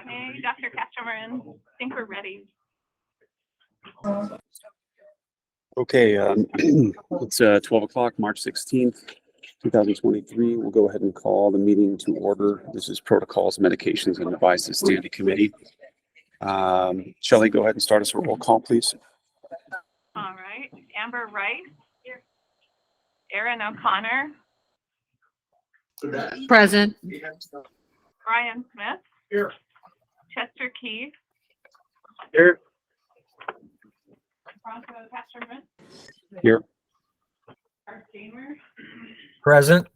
Hey, Dr. Casterman, I think we're ready. Okay, it's 12 o'clock, March 16th, 2023. We'll go ahead and call the meeting to order. This is Protocols, Medications, and Devices Standing Committee. Shelley, go ahead and start us a roll call, please. All right, Amber Rice. Here. Erin O'Connor. Present. Brian Smith. Here. Chester Keith. Here. Bronco Casterman. Here. Art Gamer. Present.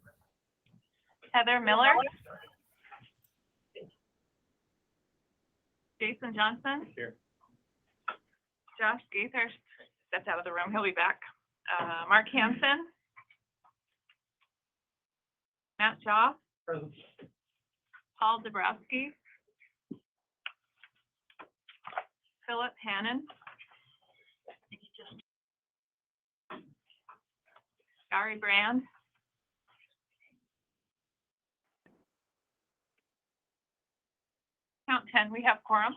Heather Miller. Jason Johnson. Here. Josh Gaither stepped out of the room. He'll be back. Mark Hansen. Matt Shaw. Present. Paul Dabrowski. Philip Hannon. Gary Brand. Count 10, we have quorum.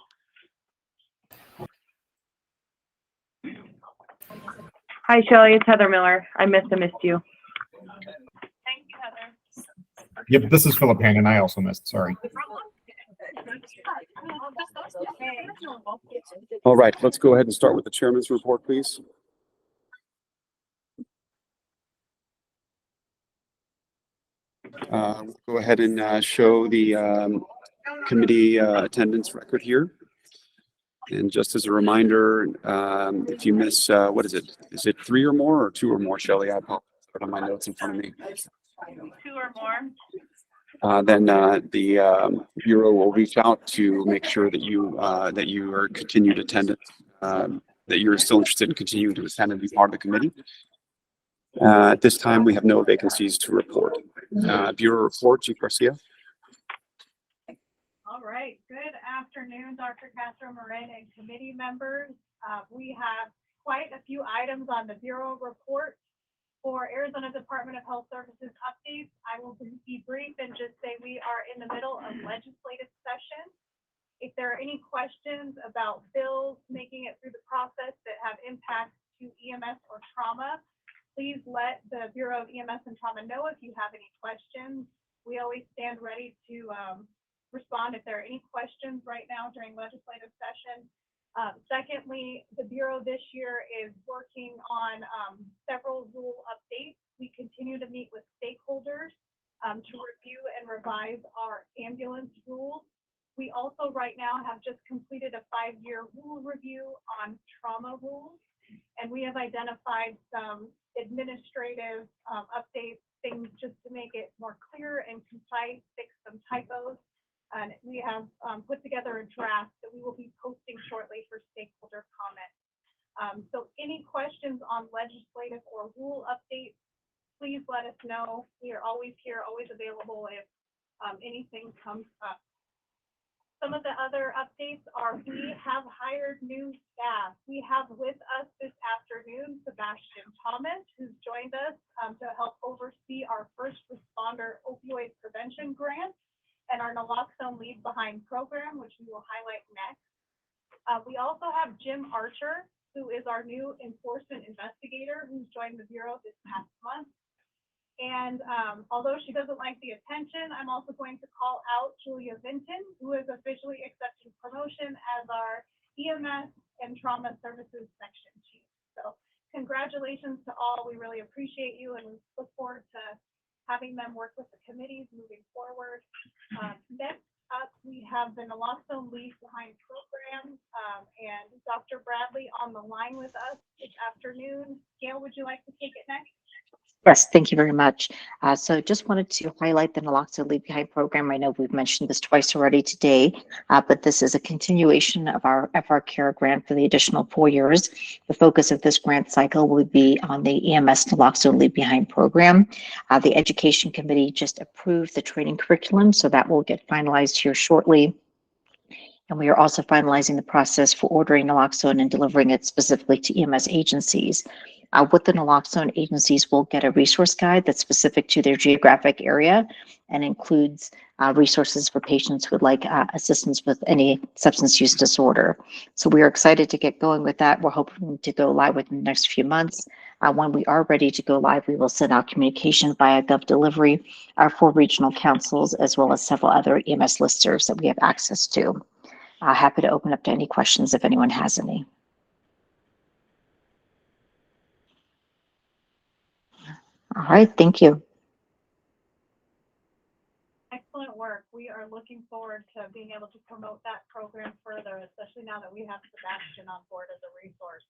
Hi, Shelley. It's Heather Miller. I missed you. Thank you, Heather. Yep, this is Philip Hannon. I also missed. Sorry. All right, let's go ahead and start with the chairman's report, please. We'll go ahead and show the committee attendance record here. And just as a reminder, if you miss, what is it? Is it 3 or more or 2 or more, Shelley? I put on my notes in front of me. 2 or more. Then the Bureau will reach out to make sure that you are continued attendance, that you're still interested in continuing to attend and be part of the committee. At this time, we have no vacancies to report. Bureau report, Chief Garcia. All right. Good afternoon, Dr. Castro Morin and committee members. We have quite a few items on the Bureau report. For Arizona Department of Health Services updates, I will be brief and just say we are in the middle of legislative session. If there are any questions about bills making it through the process that have impacts to EMS or trauma, please let the Bureau of EMS and Trauma know if you have any questions. We always stand ready to respond if there are any questions right now during legislative session. Secondly, the Bureau this year is working on several rule updates. We continue to meet with stakeholders to review and revise our ambulance rules. We also right now have just completed a 5-year rule review on trauma rules, and we have identified some administrative updates, things just to make it more clear and concise, fix some typos. And we have put together a draft that we will be posting shortly for stakeholder comment. So any questions on legislative or rule updates, please let us know. We are always here, always available if anything comes up. Some of the other updates are we have hired new staff. We have with us this afternoon Sebastian Thomas, who's joined us to help oversee our first responder opioid prevention grant and our naloxone Leave Behind program, which we will highlight next. We also have Jim Archer, who is our new enforcement investigator, who's joined the Bureau this past month. And although she doesn't like the attention, I'm also going to call out Julia Vinton, who is officially accepting promotion as our EMS and Trauma Services Section Chief. So congratulations to all. We really appreciate you and look forward to having them work with the committees moving forward. Next up, we have the naloxone Leave Behind program, and Dr. Bradley on the line with us this afternoon. Gail, would you like to take it next? Yes, thank you very much. So just wanted to highlight the naloxone Leave Behind program. I know we've mentioned this twice already today, but this is a continuation of our FR Care grant for the additional 4 years. The focus of this grant cycle will be on the EMS naloxone Leave Behind program. The Education Committee just approved the training curriculum, so that will get finalized here shortly. And we are also finalizing the process for ordering naloxone and delivering it specifically to EMS agencies. With the naloxone, agencies will get a resource guide that's specific to their geographic area and includes resources for patients who would like assistance with any substance use disorder. So we are excited to get going with that. We're hoping to go live within the next few months. When we are ready to go live, we will send out communication via Gov Delivery, our 4 regional councils, as well as several other EMS listservs that we have access to. Happy to open up to any questions if anyone has any. All right, thank you. Excellent work. We are looking forward to being able to promote that program further, especially now that we have Sebastian on board as a resource.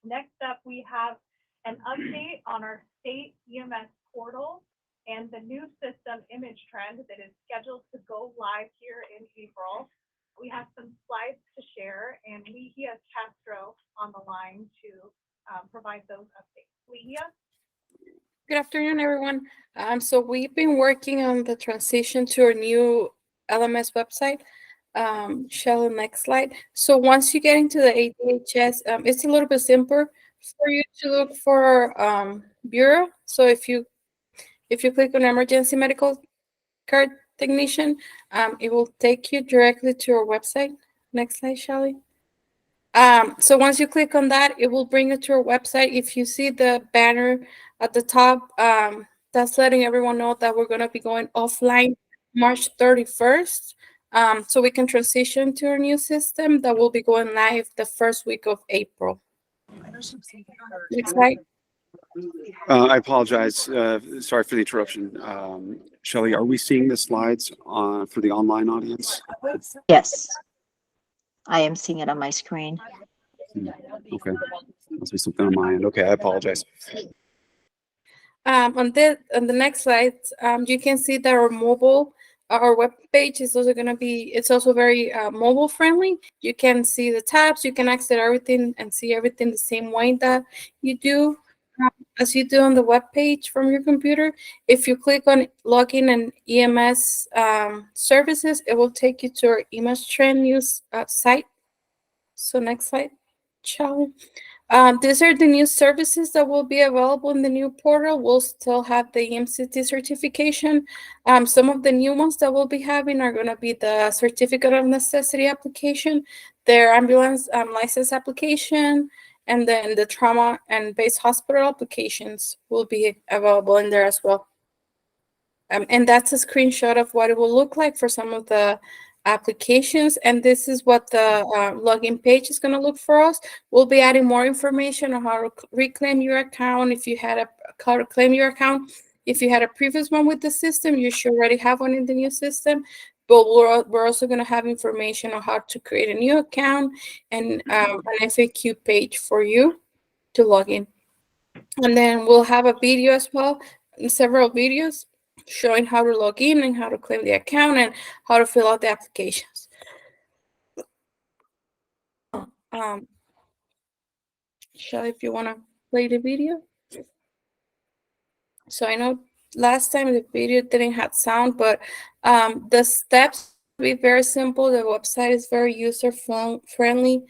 Next up, we have an update on our state EMS portal and the new system image trend that is scheduled to go live here in April. We have some slides to share, and Ligia Castro on the line to provide those updates. Ligia? Good afternoon, everyone. So we've been working on the transition to our new LMS website. Shall next slide. So once you get into the ADHS, it's a little bit simpler for you to look for bureau. So if you click on emergency medical card technician, it will take you directly to our website. Next slide, Shelly. So once you click on that, it will bring you to our website. If you see the banner at the top, that's letting everyone know that we're going to be going offline March 31st. So we can transition to our new system that will be going live the first week of April. Next slide. I apologize. Sorry for the interruption. Shelley, are we seeing the slides for the online audience? Yes, I am seeing it on my screen. Okay. Must be something on my end. Okay, I apologize. On the next slide, you can see that our web page is also going to be, it's also very mobile friendly. You can see the tabs, you can access everything and see everything the same way that you do as you do on the web page from your computer. If you click on login and EMS services, it will take you to our EMS trend news site. So next slide, Charlie. These are the new services that will be available in the new portal. We'll still have the EMCT certification. Some of the new ones that we'll be having are going to be the certificate of necessity application, their ambulance license application, and then the trauma and base hospital applications will be available in there as well. And that's a screenshot of what it will look like for some of the applications, and this is what the login page is going to look for us. We'll be adding more information on how to reclaim your account. If you had how to claim your account, if you had a previous one with the system, you should already have one in the new system. But we're also going to have information on how to create a new account and an FAQ page for you to log in. And then we'll have a video as well, several videos showing how to log in and how to claim the account and how to fill out the applications. Shelley, if you want to play the video. So I know last time the video didn't have sound, but the steps will be very simple. The website is very user-friendly.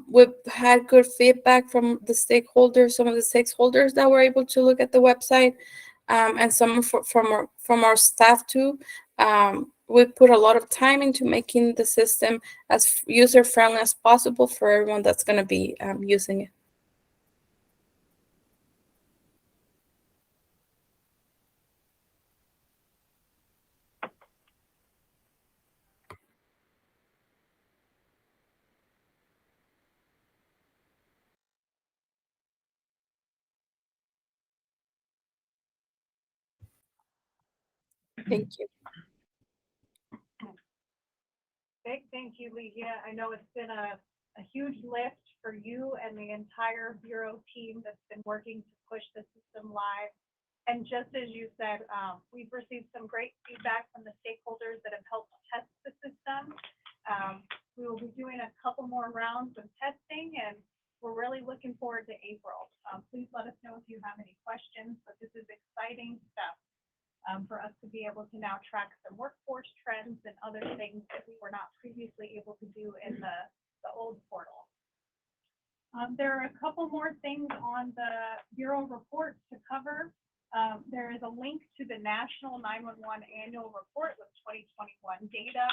We've had good feedback from the stakeholders, some of the stakeholders that were able to look at the website. And some from our staff too. We put a lot of time into making the system as user-friendly as possible for everyone that's going to be using it. Thank you. Big thank you, Ligia. I know it's been a huge lift for you and the entire Bureau team that's been working to push the system live. And just as you said, we've received some great feedback from the stakeholders that have helped test the system. We will be doing a couple more rounds of testing, and we're really looking forward to April. Please let us know if you have any questions, but this is exciting stuff. For us to be able to now track some workforce trends and other things that we were not previously able to do in the old portal. There are a couple more things on the Bureau report to cover. There is a link to the National 911 Annual Report with 2021 data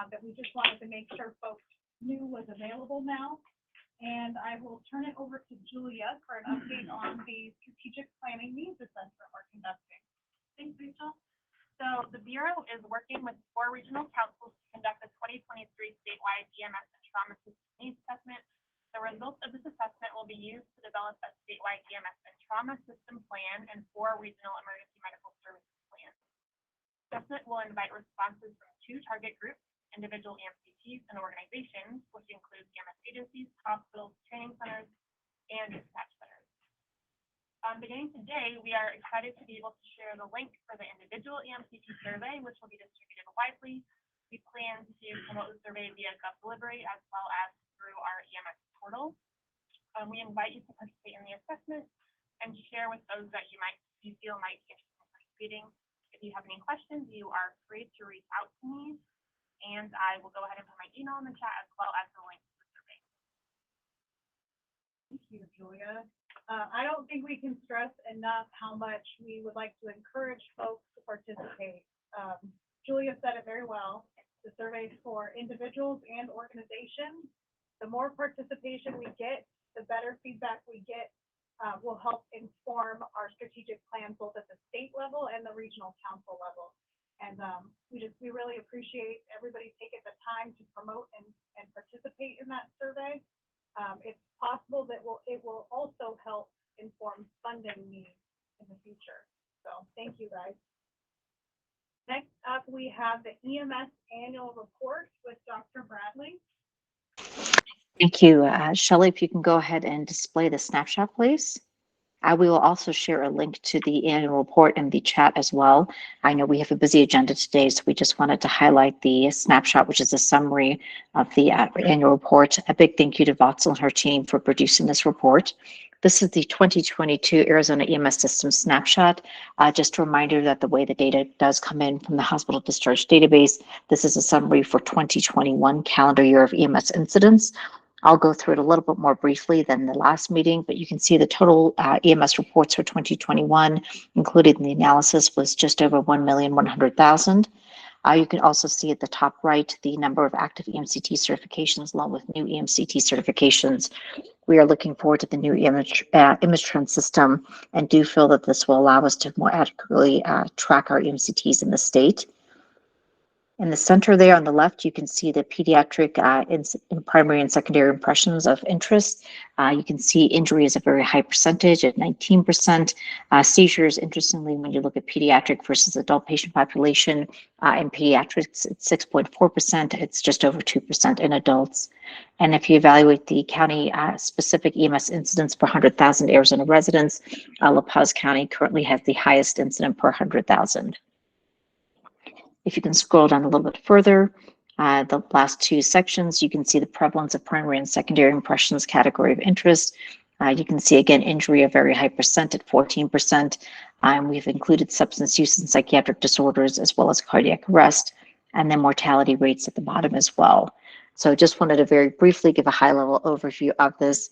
that we just wanted to make sure folks knew was available now. And I will turn it over to Julia for an update on the strategic planning needs assessment we're conducting. Thanks, Rachel. So the Bureau is working with 4 regional councils to conduct the 2023 statewide EMS and trauma system needs assessment. The results of this assessment will be used to develop a statewide EMS and trauma system plan and 4 regional emergency medical services plans. The assessment will invite responses from 2 target groups, individual EMCTs and organizations, which include EMS agencies, hospitals, training centers, and dispatch centers. Beginning today, we are excited to be able to share the link for the individual EMCT survey, which will be distributed widely. We plan to promote the survey via GovDelivery as well as through our EMS portal. We invite you to participate in the assessment and share with those that you feel might be interested in participating. If you have any questions, you are free to reach out to me, and I will go ahead and put my email in the chat as well as the link to the survey. Thank you, Julia. I don't think we can stress enough how much we would like to encourage folks to participate. Julia said it very well. The survey is for individuals and organizations. The more participation we get, the better feedback we get will help inform our strategic plans both at the state level and the regional council level. And we really appreciate everybody taking the time to promote and participate in that survey. It's possible that it will also help inform funding needs in the future. So thank you, guys. Next up, we have the EMS annual report with Dr. Bradley. Thank you. Shelley, if you can go ahead and display the snapshot, please. We will also share a link to the annual report in the chat as well. I know we have a busy agenda today, so we just wanted to highlight the snapshot, which is a summary of the annual report. A big thank you to Vatsal and her team for producing this report. This is the 2022 Arizona EMS System snapshot. Just a reminder that the way the data does come in from the hospital discharge database, this is a summary for 2021 calendar year of EMS incidents. I'll go through it a little bit more briefly than the last meeting, but you can see the total EMS reports for 2021, including the analysis, was just over 1,100,000. You can also see at the top right the number of active EMCT certifications along with new EMCT certifications. We are looking forward to the new image trend system and do feel that this will allow us to more adequately track our EMCTs in the state. In the center there on the left, you can see the pediatric in primary and secondary impressions of interest. You can see injury is a very high percentage at 19%. Seizures, interestingly, when you look at pediatric versus adult patient population, in pediatrics, it's 6.4%. It's just over 2% in adults. And if you evaluate the county specific EMS incidents per 100,000 Arizona residents, La Paz County currently has the highest incident per 100,000. If you can scroll down a little bit further, the last 2 sections, you can see the prevalence of primary and secondary impressions category of interest. You can see, again, injury a very high percent at 14%. We've included substance use and psychiatric disorders as well as cardiac arrest, and then mortality rates at the bottom as well. So just wanted to very briefly give a high-level overview of this.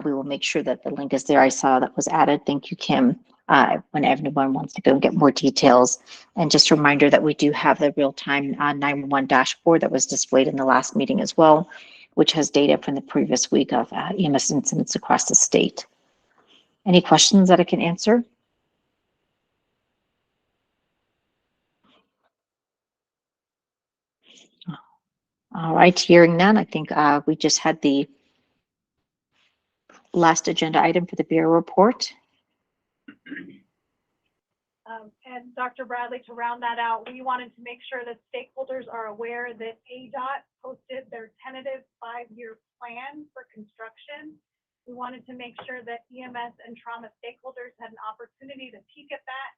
We will make sure that the link is there. I saw that was added. Thank you, Kim. When everyone wants to go and get more details. And just a reminder that we do have the real-time 911 dashboard that was displayed in the last meeting as well, which has data from the previous week of EMS incidents across the state. Any questions that I can answer? All right, hearing none, I think we just had the last agenda item for the Bureau report. And Dr. Bradley, to round that out, we wanted to make sure that stakeholders are aware that ADOT posted their tentative 5-year plan for construction. We wanted to make sure that EMS and trauma stakeholders had an opportunity to peek at that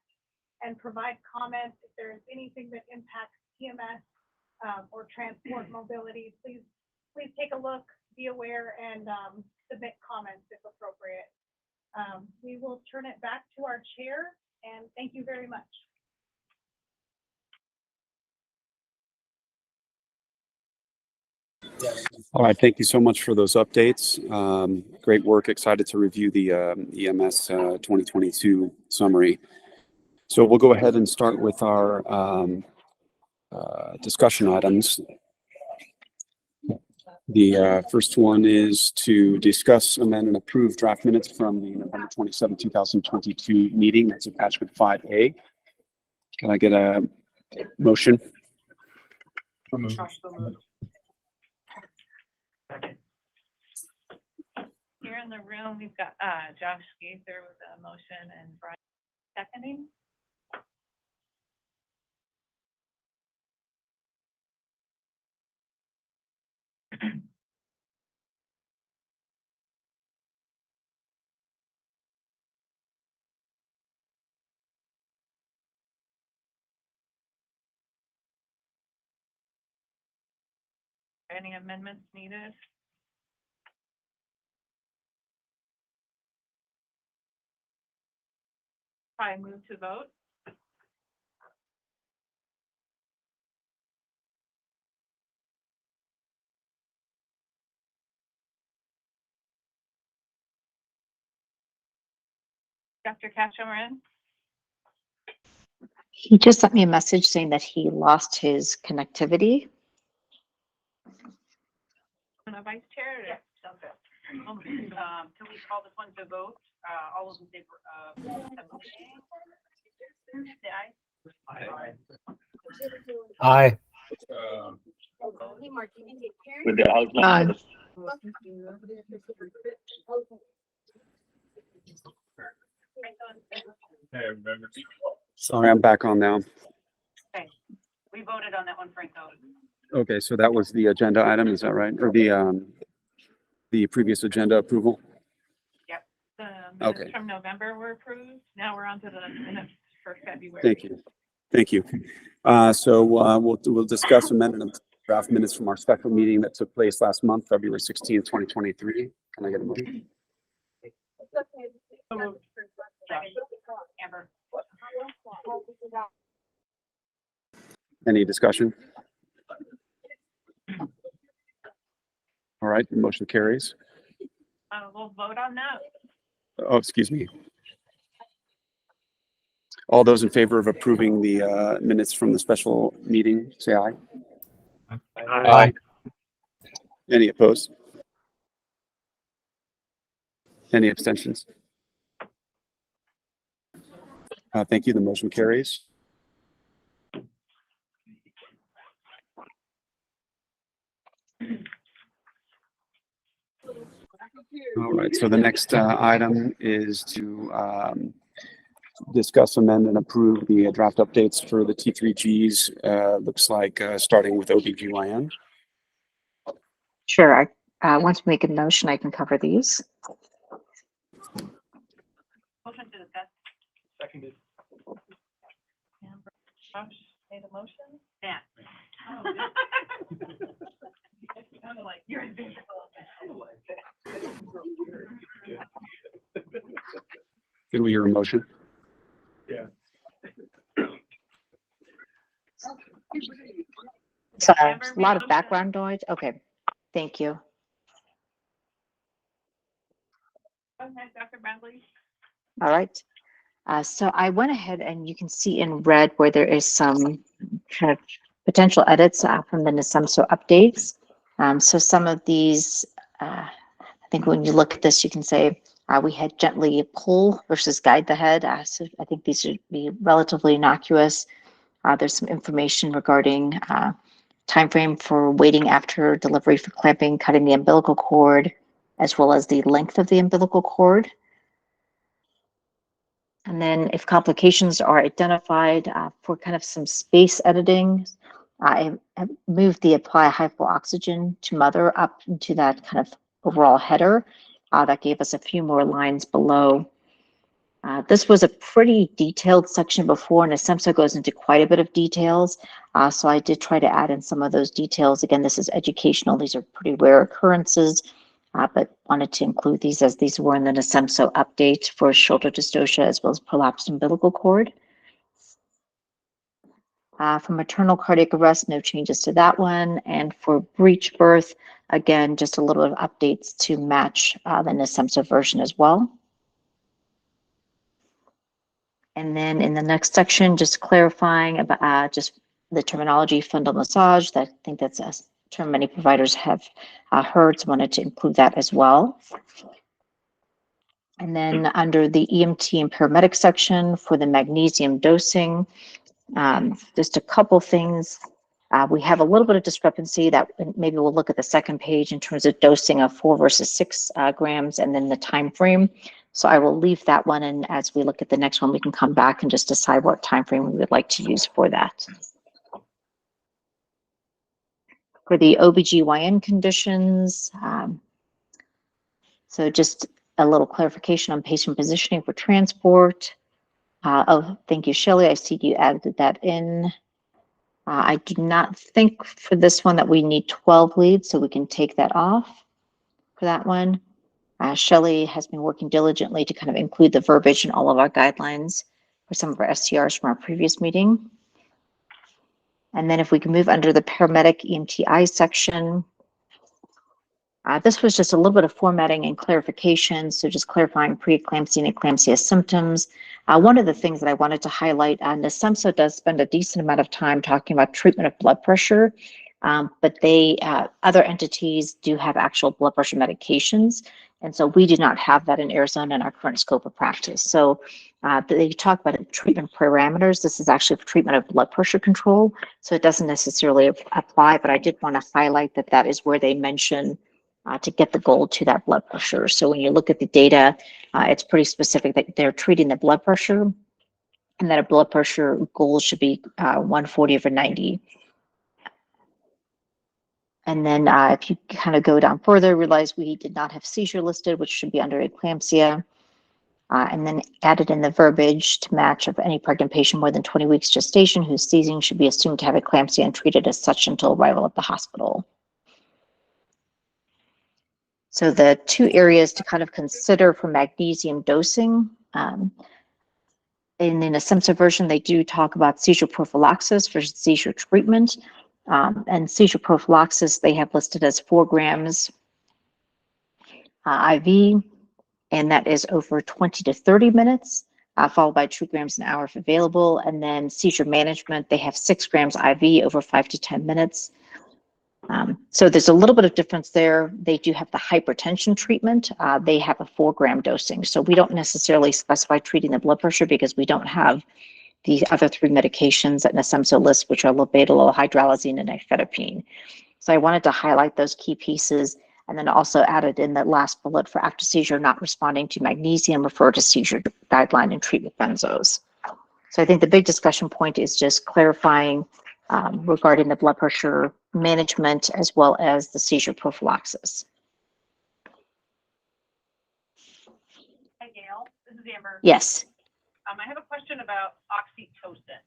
and provide comments. If there is anything that impacts EMS or transport mobility, please take a look, be aware, and submit comments if appropriate. We will turn it back to our chair. And thank you very much. All right, thank you so much for those updates. Great work. Excited to review the EMS 2022 summary. So we'll go ahead and start with our discussion items. The first one is to discuss, amend, and approve draft minutes from the November 27, 2022 meeting. That's attachment 5A. Can I get a motion? Here in the room, we've got Josh Gaither with a motion and Brian seconding. Any amendments needed? I move to vote. Dr. Castro-Marin? He just sent me a message saying that he lost his connectivity. And a vice chair? Yes, okay. Can we call this one to vote? All of them say, aye. Aye. Aye. Sorry, I'm back on now. Okay, we voted on that one, Franco. Okay, so that was the agenda item, is that right? Or the previous agenda approval? Yep. The minutes Okay. from November were approved. Now we're on to the minutes for February. Thank you. Thank you. So we'll discuss amendment of draft minutes from our special meeting that took place last month, February 16th, 2023. Can I get a motion? Amber. Any discussion? All right, the motion carries. We'll vote on that. Oh, excuse me. All those in favor of approving the minutes from the special meeting, say aye. Aye. Any opposed? Any abstentions? Thank you. The motion carries. All right. So the next item is to discuss, amend, and approve the draft updates for the T3Gs. Looks like starting with OBGYN. Sure. I want to make a motion. I can cover these. Motion to discuss. Seconded. Josh made a motion? Yeah. Sounded like you're invisible. Did we hear a motion? Yeah. Sorry, a lot of background noise. Okay, thank you. Go ahead, Dr. Bradley. All right. So I went ahead and you can see in red where there is some kind of potential edits from the NASEMSO updates. So some of these, I think when you look at this, you can say we had gently pull versus guide the head. So I think these should be relatively innocuous. There's some information regarding time frame for waiting after delivery for clamping, cutting the umbilical cord, as well as the length of the umbilical cord. And then if complications are identified for kind of some space editing, I have moved the apply high flow oxygen to mother up into that kind of overall header. That gave us a few more lines below. This was a pretty detailed section before, and NASEMSO goes into quite a bit of details. So I did try to add in some of those details. Again, this is educational. These are pretty rare occurrences. But wanted to include these as these were in the NASEMSO update for shoulder dystocia as well as prolapsed umbilical cord. For maternal cardiac arrest, no changes to that one. And for breech birth, again, just a little bit of updates to match the NASEMSA version as well. And then in the next section, just clarifying about just the terminology fundal massage. I think that's a term many providers have heard, so wanted to include that as well. And then under the EMT and paramedic section for the magnesium dosing, just a couple things. We have a little bit of discrepancy that maybe we'll look at the second page in terms of dosing of 4 versus 6 grams and then the time frame. So I will leave that one, and as we look at the next one, we can come back and just decide what time frame we would like to use for that. For the OBGYN conditions, so just a little clarification on patient positioning for transport. Oh, thank you, Shelley. I see you added that in. I do not think for this one that we need 12 leads, so we can take that off for that one. Shelley has been working diligently to kind of include the verbiage in all of our guidelines for some of our STRs from our previous meeting. And then if we can move under the paramedic EMTI section, this was just a little bit of formatting and clarification. So just clarifying preeclampsia and eclampsia symptoms. One of the things that I wanted to highlight, NASEMSA does spend a decent amount of time talking about treatment of blood pressure, but other entities do have actual blood pressure medications. And so we do not have that in Arizona in our current scope of practice. So they talk about treatment parameters. This is actually for treatment of blood pressure control. So it doesn't necessarily apply, but I did want to highlight that that is where they mention to get the goal to that blood pressure. So when you look at the data, it's pretty specific that they're treating the blood pressure and that a blood pressure goal should be 140/90. And then if you kind of go down further, realize we did not have seizure listed, which should be under eclampsia. And then added in the verbiage to match of any pregnant patient more than 20 weeks gestation who's seizing should be assumed to have eclampsia and treated as such until arrival at the hospital. So the two areas to kind of consider for magnesium dosing, in the NASEMSA version, they do talk about seizure prophylaxis versus seizure treatment. And seizure prophylaxis, they have listed as 4 grams IV, and that is over 20 to 30 minutes, followed by 2 grams an hour if available. And then seizure management, they have 6 grams IV over 5 to 10 minutes. So there's a little bit of difference there. They do have the hypertension treatment. They have a 4-gram dosing. So we don't necessarily specify treating the blood pressure because we don't have the other 3 medications that NASEMSA lists, which are labetalol, hydralazine, and nifedipine. So I wanted to highlight those key pieces, and then also added in that last bullet for after seizure not responding to magnesium, refer to seizure guideline and treat with benzos. So I think the big discussion point is just clarifying regarding the blood pressure management as well as the seizure prophylaxis. Hi, Gail. This is Amber. Yes. I have a question about oxytocin.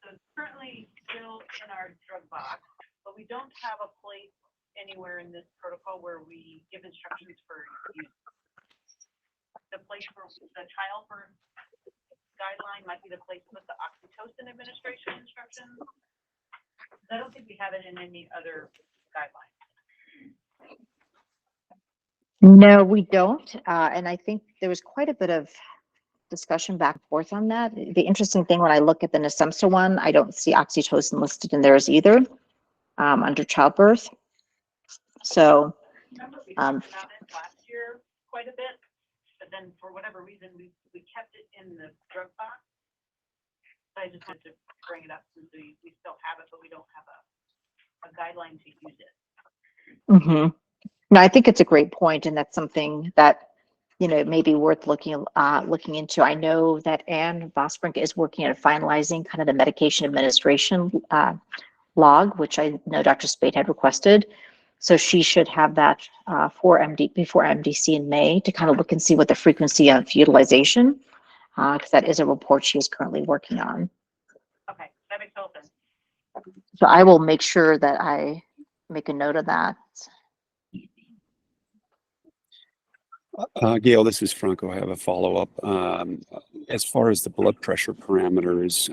So it's currently still in our drug box, but we don't have a place anywhere in this protocol where we give instructions for use. The place for the childbirth guideline might be the place with the oxytocin administration instructions. I don't think we have it in any other guidelines. No, we don't. And I think there was quite a bit of discussion back and forth on that. The interesting thing when I look at the NASEMSA one, I don't see oxytocin listed in theirs either under childbirth. So Remember we talked about it last year quite a bit, but then for whatever reason we kept it in the drug box. I just wanted to bring it up since we still have it, but we don't have a guideline to use it. Mm-hmm. No, I think it's a great point, and that's something that may be worth looking into. I know that Anne Vosbrink is working at finalizing kind of the medication administration log, which I know Dr. Spade had requested. So she should have that before MDC in May to kind of look and see what the frequency of utilization, because that is a report she is currently working on. Okay, that makes total sense. So I will make sure that I make a note of that. Gail, this is Franco. I have a follow-up. as far as the blood pressure parameters,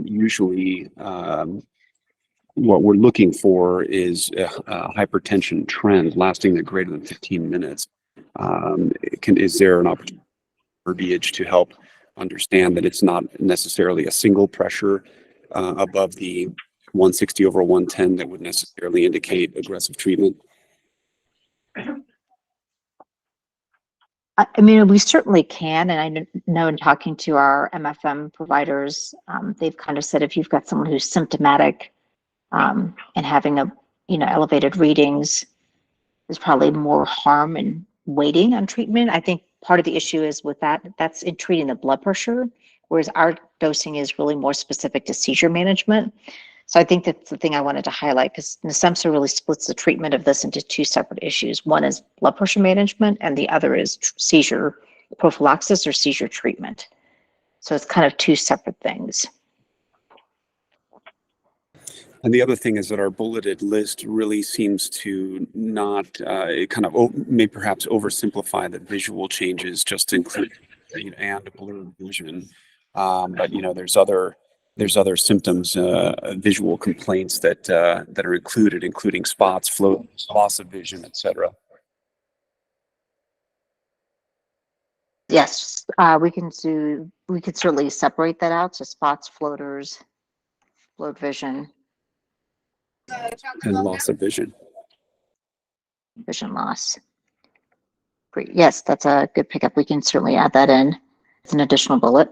usually what we're looking for is a hypertension trend lasting at greater than 15 minutes. Is there an opportunity for verbiage to help understand that it's not necessarily a single pressure above the 160 over 110 that would necessarily indicate aggressive treatment? I mean, we certainly can, and I know in talking to our MFM providers, they've kind of said if you've got someone who's symptomatic and having elevated readings, there's probably more harm in waiting on treatment. I think part of the issue is with that's in treating the blood pressure, whereas our dosing is really more specific to seizure management. So I think that's the thing I wanted to highlight, because NSEMSA really splits the treatment of this into two separate issues. One is blood pressure management, and the other is seizure prophylaxis or seizure treatment. So it's kind of two separate things. And the other thing is that our bulleted list really seems to not may perhaps oversimplify the visual changes just to include and blurred vision. But there's other symptoms, visual complaints that are included, including spots, float, loss of vision, etc. Yes, we could certainly separate that out. So spots, floaters, float vision, and loss of vision. Vision loss. Great. Yes, that's a good pickup. We can certainly add that in. It's an additional bullet.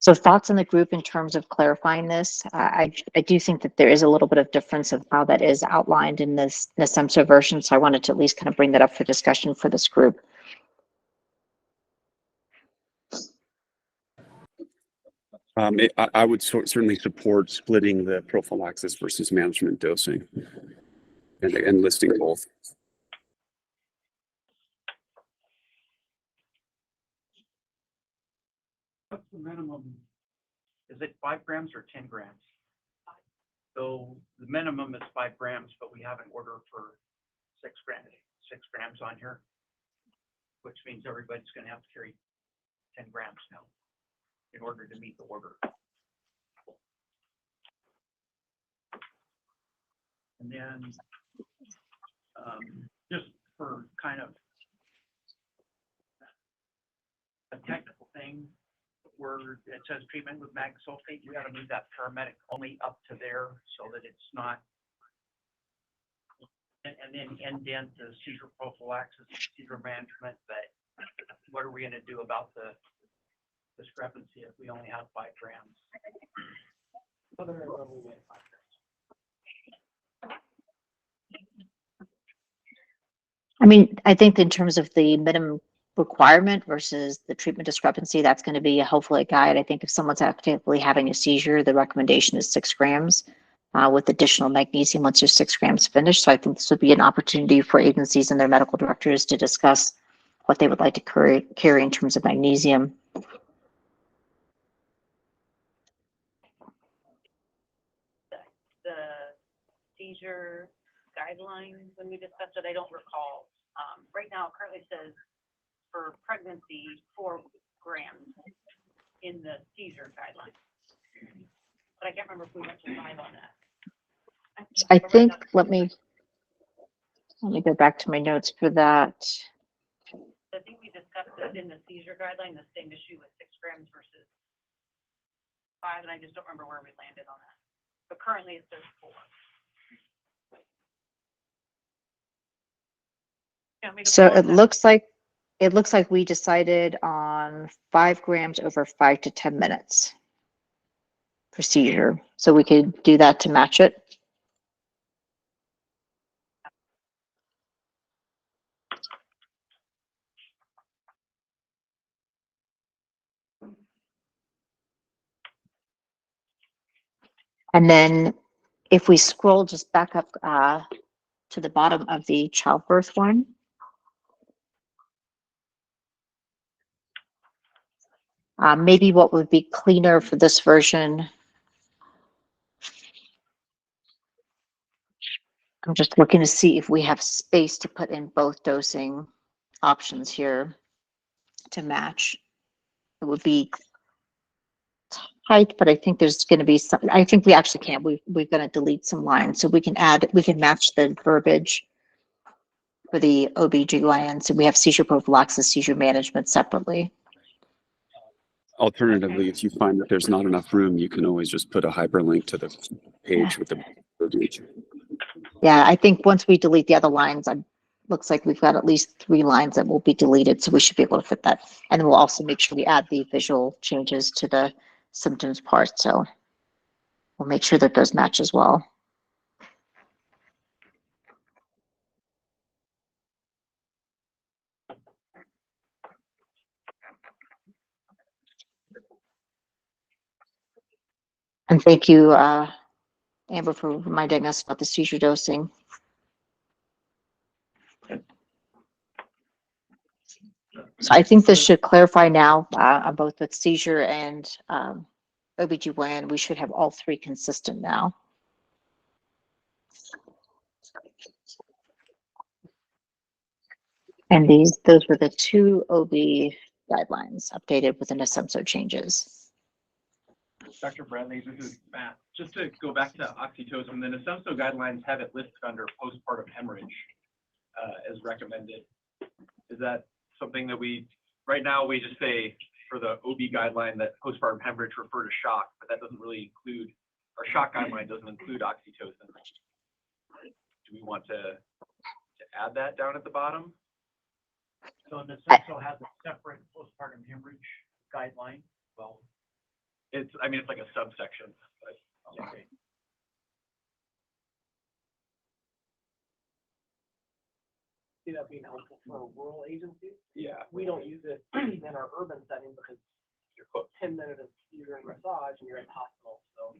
So thoughts in the group in terms of clarifying this? I do think that there is a little bit of difference of how that is outlined in this NSEMSA version. So I wanted to at least kind of bring that up for discussion for this group. I would certainly support splitting the prophylaxis versus management dosing and listing both. What's the minimum? Is it 5 grams or 10 grams? So the minimum is 5 grams, but we have an order for 6 grams on here, which means everybody's going to have to carry 10 grams now in order to meet the order. And then just for kind of a technical thing, where it says treatment with mag sulfate, you got to move that paramedic only up to there so that it's not, and then indent the seizure prophylaxis, seizure management. But what are we going to do about the discrepancy if we only have 5 grams? I mean, I think in terms of the minimum requirement versus the treatment discrepancy, that's going to be hopefully a guide. I think if someone's actively having a seizure, the recommendation is 6 grams with additional magnesium once you're 6 grams finished. So I think this would be an opportunity for agencies and their medical directors to discuss what they would like to carry in terms of magnesium. The seizure guidelines, when we discussed it, I don't recall. Right now, it currently says for pregnancy 4 grams in the seizure guidelines, but I can't remember if we went to 5 on that. I think let me go back to my notes for that. I think we discussed it in the seizure guideline, the same issue with 6 grams versus 5, and I just don't remember where we landed on that. But currently it says 4. So it looks like we decided on 5 grams over 5 to 10 minutes for seizure. So we could do that to match it. And then if we scroll just back up to the bottom of the childbirth one. Maybe what would be cleaner for this version I'm just looking to see if we have space to put in both dosing options here to match. It would be tight, but I think there's going to be some, I think we actually can. We're going to delete some lines so we can match the verbiage for the OBGYN. So we have seizure prophylaxis, seizure management separately. Alternatively, if you find that there's not enough room, you can always just put a hyperlink to the page with the verbiage. Yeah, I think once we delete the other lines, looks like we've got at least 3 lines that will be deleted, so we should be able to fit that. And then we'll also make sure we add the visual changes to the symptoms part, so we'll make sure that those match as well. And thank you, Amber, for reminding us about the seizure dosing. So I think this should clarify now on both with seizure and OBGYN. We should have all 3 consistent now. And those were the 2 OB guidelines updated with the NSMSO changes. Dr. Bradley, this is Matt. Just to go back to oxytocin, the NSMSO guidelines have it listed under postpartum hemorrhage as recommended. Is that something that right now we just say for the OB guideline that postpartum hemorrhage refer to shock, but that doesn't really include, our shock guideline doesn't include oxytocin. Do we want to add that down at the bottom? So NSMSO has a separate postpartum hemorrhage guideline. Well, It's like a subsection. But, okay. See that being helpful for rural agencies? Yeah. We don't use it in our urban setting because you're 10 minutes of uterine massage and you're at the hospital. So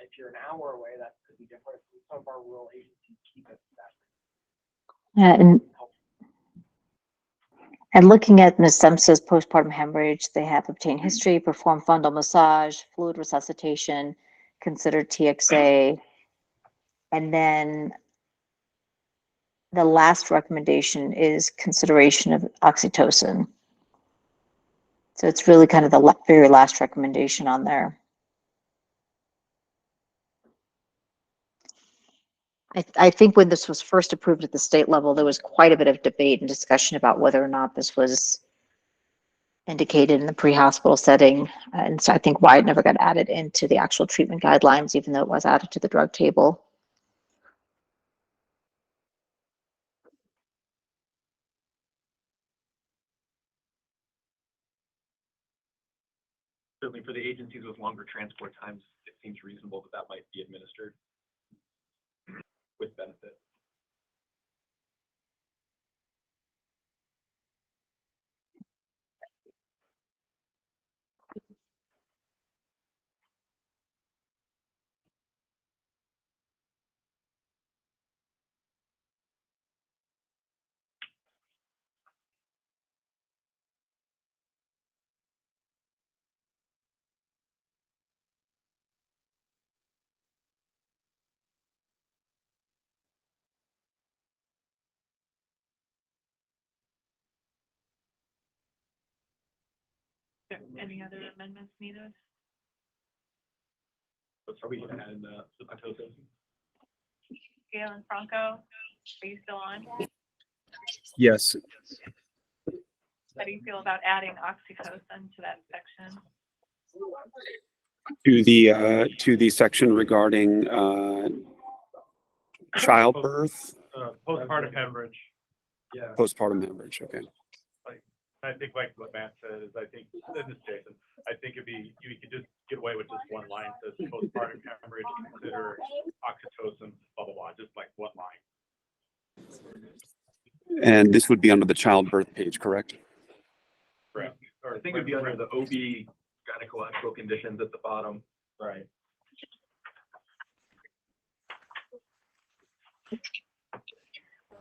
if you're an hour away, that could be different. Some of our rural agencies keep it that way. Yeah, and looking at NSMSO's postpartum hemorrhage, they have obtained history, performed fundal massage, fluid resuscitation, considered TXA, and then the last recommendation is consideration of oxytocin. So it's really kind of the very last recommendation on there. I think when this was first approved at the state level, there was quite a bit of debate and discussion about whether or not this was indicated in the pre-hospital setting. And so I think why it never got added into the actual treatment guidelines, even though it was added to the drug table. Certainly for the agencies with longer transport times, it seems reasonable that might be administered with benefit. Any other amendments needed? Are we going to add in the oxytocin? Gail and Franco, are you still on? Yes. How do you feel about adding oxytocin to that section? To the section regarding childbirth, Postpartum hemorrhage. Yeah. postpartum hemorrhage. Okay. I think like what Matt said is, I think, this is Jason, I think you could just get away with just one line that says postpartum hemorrhage, consider oxytocin, blah, blah, blah, just like one line. And this would be under the childbirth page, correct? Correct. Or I think it'd be under the OB gynecological conditions at the bottom. Right.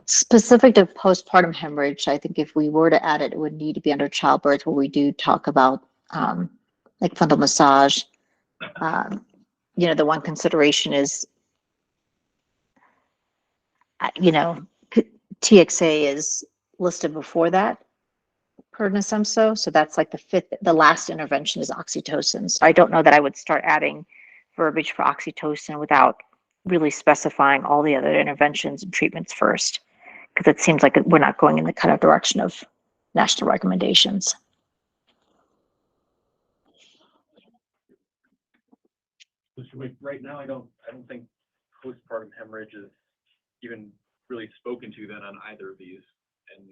Specific to postpartum hemorrhage, I think if we were to add it, it would need to be under childbirth, where we do talk about like fundal massage. The one consideration is you know, TXA is listed before that per NSEMSO. So that's like the last intervention is oxytocin. So I don't know that I would start adding verbiage for oxytocin without really specifying all the other interventions and treatments first, because it seems like we're not going in the kind of direction of national recommendations. Right now, I don't think postpartum hemorrhage is even really spoken to then on either of these. And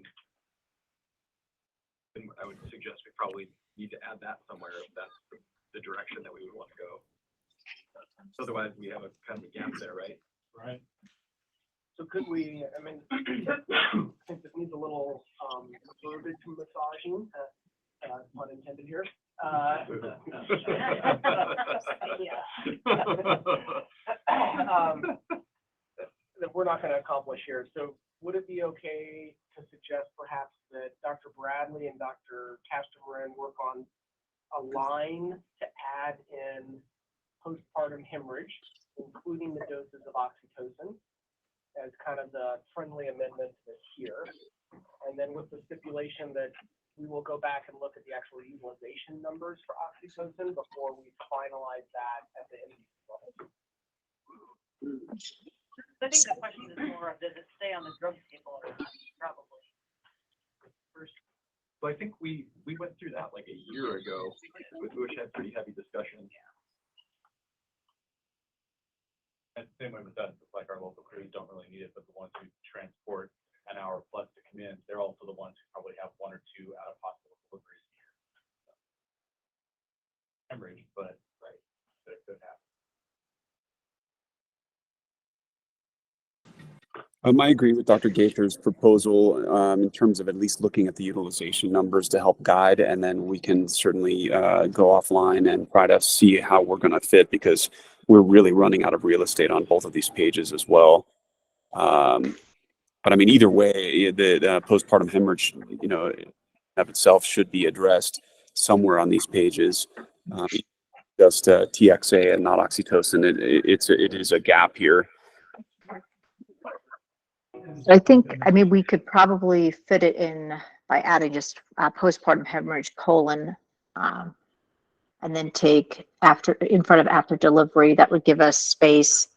I would suggest we probably need to add that somewhere if that's the direction that we would want to go. Otherwise, we have a kind of a gap there, right? Right. So could we, I mean, I think this needs a little verbiage massaging, pun intended here. That we're not going to accomplish here. So would it be okay to suggest perhaps that Dr. Bradley and Dr. Castro-Moran work on a line to add in postpartum hemorrhage, including the doses of oxytocin, as kind of the friendly amendment that's here, and then with the stipulation that we will go back and look at the actual utilization numbers for oxytocin before we finalize that at the end level. I think the question is more of, does it stay on the drug table or not? Probably. So I think we went through that like a year ago, which had pretty heavy discussion. And same way with us, it's like our local crews don't really need it, but the ones who transport an hour plus to come in, they're also the ones who probably have 1 or 2 out of hospital deliveries a year. Hemorrhage, but right, that it could happen. I agree with Dr. Gaither's proposal in terms of at least looking at the utilization numbers to help guide, and then we can certainly go offline and try to see how we're going to fit, because we're really running out of real estate on both of these pages as well. But I mean, either way, the postpartum hemorrhage, of itself should be addressed somewhere on these pages. Just TXA and not oxytocin. It is a gap here. I think, I mean, we could probably fit it in by adding just postpartum hemorrhage : and then take in front of after delivery. That would give us space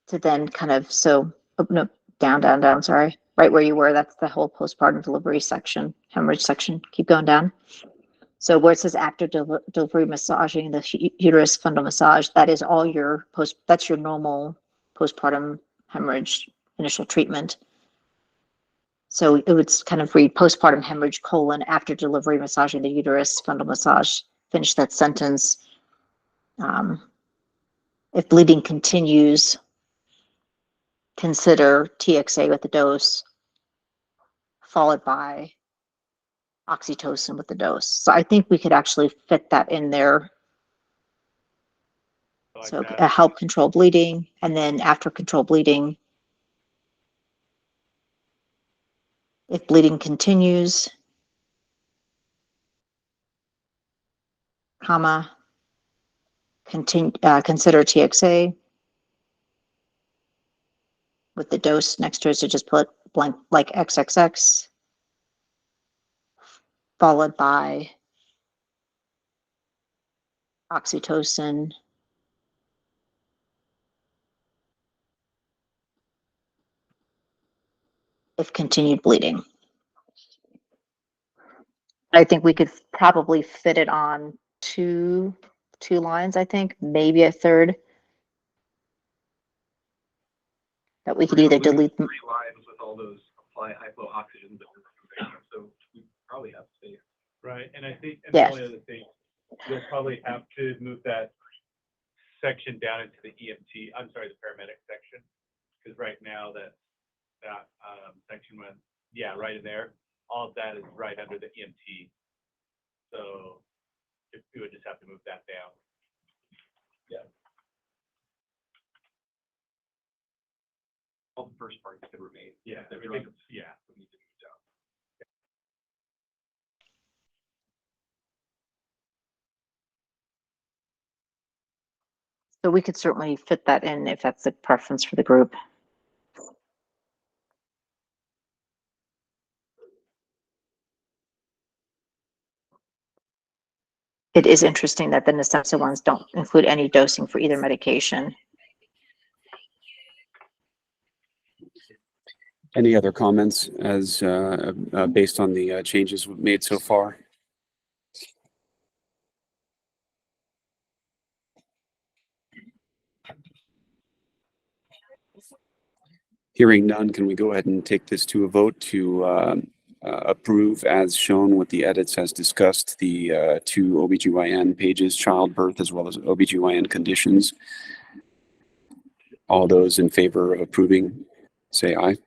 to then kind of, no, down, sorry, right where you were. That's the whole postpartum delivery section, hemorrhage section. Keep going down. So where it says after delivery massaging the uterus fundal massage, that is all your that's your normal postpartum hemorrhage initial treatment. So it would kind of read postpartum hemorrhage : after delivery massaging the uterus fundal massage. Finish that sentence. If bleeding continues, consider TXA with the dose, followed by oxytocin with the dose. So I think we could actually fit that in there. Like So that. help control bleeding, and then after control bleeding, if bleeding continues, consider TXA with the dose next to it. So just put blank like XXX, followed by oxytocin if continued bleeding. I think we could probably fit it on two lines, I think, maybe a third. That we could either delete them. 3 lines with all those apply high flow oxygen, so we probably have space. Right, and I think, and Yes. the only other thing, you'll probably have to move that section down into the EMT, I'm sorry, the paramedic section, because right now that section went, yeah, right in there, all of that is right under the EMT. So if we would just have to move that down. Yeah. All the first parts could remain. Yeah, The everything, drugs, yeah. we need to move down. So we could certainly fit that in if that's the preference for the group. It is interesting that the necessity ones don't include any dosing for either medication. Any other comments as based on the changes we've made so far? Hearing none, can we go ahead and take this to a vote to approve as shown with the edits as discussed, the two OBGYN pages, childbirth as well as OBGYN conditions? All those in favor of approving, say aye.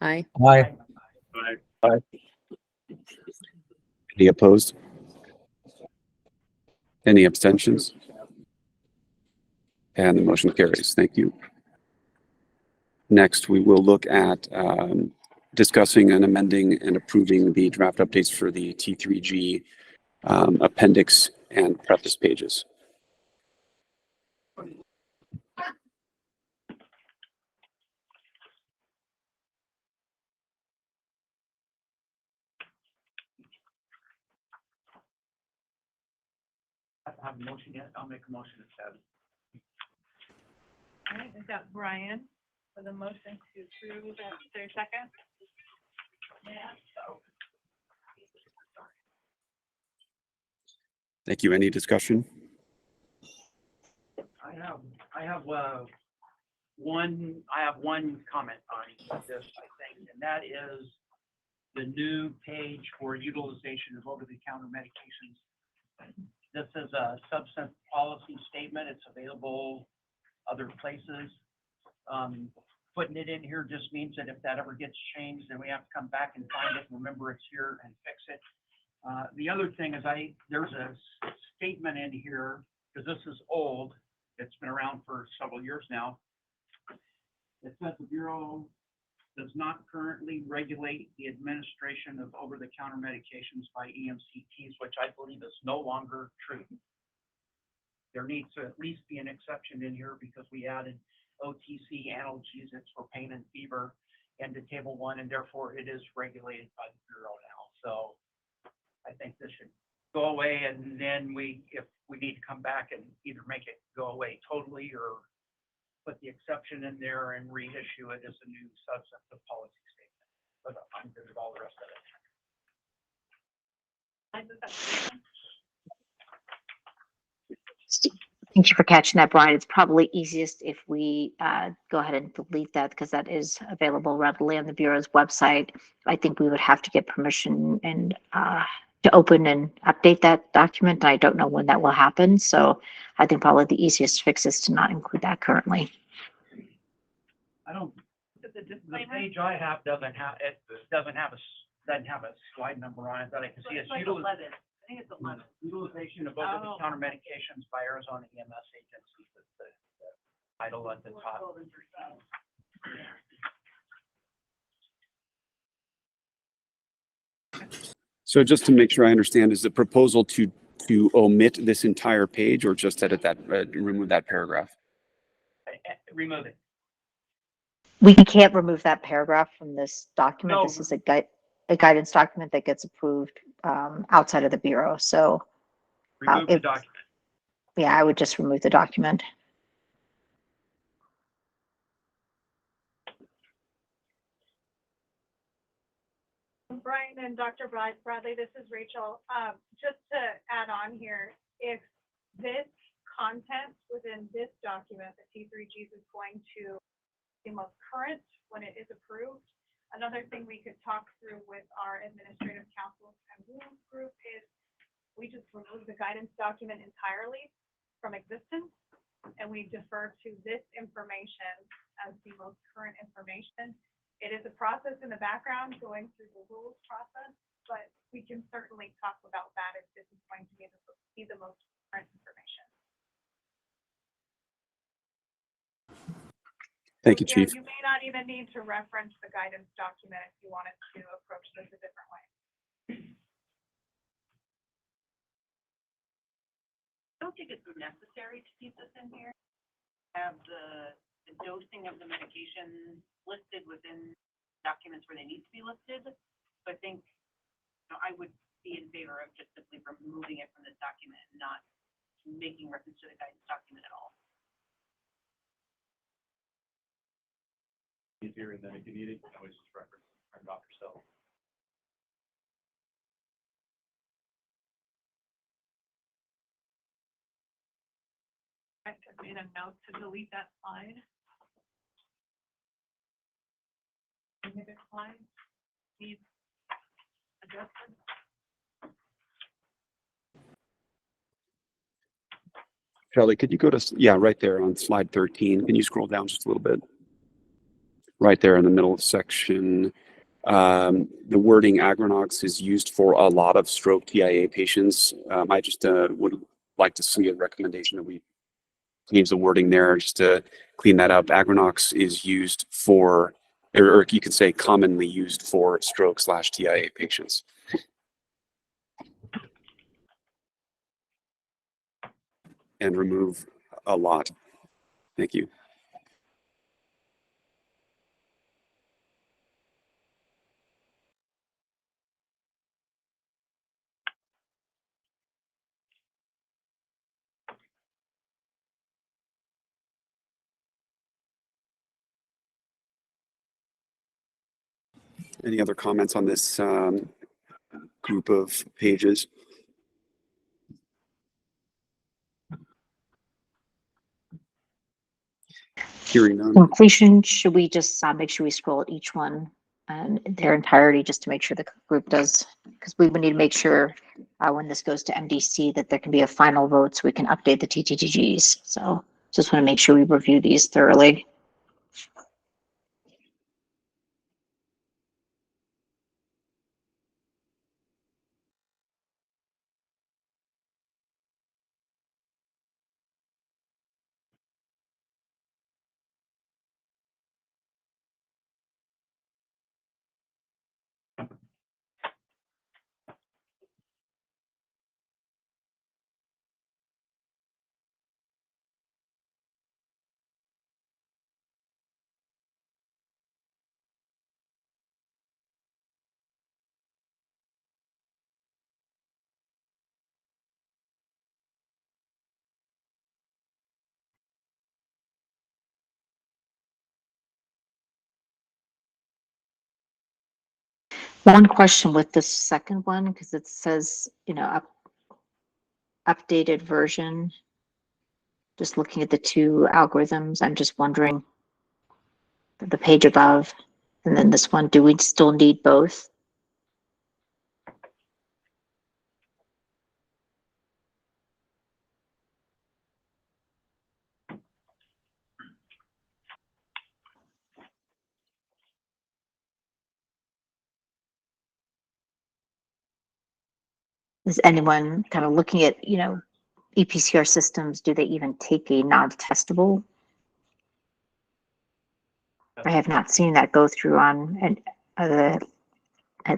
Aye. Aye. Any opposed? Any abstentions? And the motion carries. Thank you. Next, we will look at discussing and amending and approving the draft updates for the T3G appendix and preface pages. I have a motion yet. I'll make a motion to accept. All right, we've got Brian for the motion to approve. Is there a second? Thank you. Any discussion? I have one comment on this, I think, and that is the new page for utilization of over-the-counter medications. This is a substance policy statement. It's available other places. Putting it in here just means that if that ever gets changed, then we have to come back and find it, remember it's here and fix it. The other thing is there's a statement in here, because this is old. It's been around for several years now. It says the Bureau does not currently regulate the administration of over-the-counter medications by EMCTs, which I believe is no longer true. There needs to at least be an exception in here because we added OTC analgesics for pain and fever into Table 1, and therefore it is regulated by the Bureau now. So I think this should go away, and then if we need to come back and either make it go away totally or put the exception in there and reissue it as a new substantive policy statement. But I'm good with all the rest of it. Thank you for catching that, Brian. It's probably easiest if we go ahead and delete that because that is available readily on the Bureau's website. I think we would have to get permission and to open and update that document. I don't know when that will happen. So I think probably the easiest fix is to not include that currently. The page I have doesn't have a slide number on it that I can see. It's like 11. I think it's 11. Utilization of over-the-counter medications by Arizona EMS agencies. That's the title at the top. So just to make sure I understand, is the proposal to omit this entire page or just edit that, remove that paragraph? Remove it. We can't remove that paragraph from this document. No. This is a guidance document that gets approved outside of the Bureau. So Remove the document. Yeah, I would just remove the document. Brian and Dr. Bradley, this is Rachel. Just to add on here, if this content within this document, the T3Gs, is going to be most current when it is approved, another thing we could talk through with our administrative council and rules group is we just remove the guidance document entirely from existence and we defer to this information as the most current information. It is a process in the background going through the rules process, but we can certainly talk about that if this is going to be the most current information. Thank you, Yeah, Chief. you may not even need to reference the guidance document if you wanted to approach this a different way. Okay. think it's necessary to keep this in here. Have the dosing of the medication listed within documents where they need to be listed. So I think, I would be in favor of just simply removing it from this document and not making reference to the guidance document at all. Easier, and then if you need it, you can always just reference our doctor cell. I made a note to delete that slide. Maybe slide needs adjustment. Kelly, could you go to, yeah, right there on slide 13. Can you scroll down just a little bit? Right there in the middle of section. The wording Agronox is used for a lot of stroke TIA patients. I just would like to see a recommendation that we change the wording there just to clean that up. Agronox is used for, or you could say commonly used for stroke/TIA patients. And remove a lot. Thank you. Any other comments on this group of pages? Hearing none. Completion, should we just make sure we scroll each one and their entirety just to make sure the group does, because we would need to make sure when this goes to MDC that there can be a final vote so we can update the TTTGs. So just want to make sure we review these thoroughly. One question with this second one, because it says, updated version. Just looking at the two algorithms, I'm just wondering the page above and then this one, do we still need both? Is anyone kind of looking at, EPCR systems, do they even take a non-testable? I have not seen that go through on at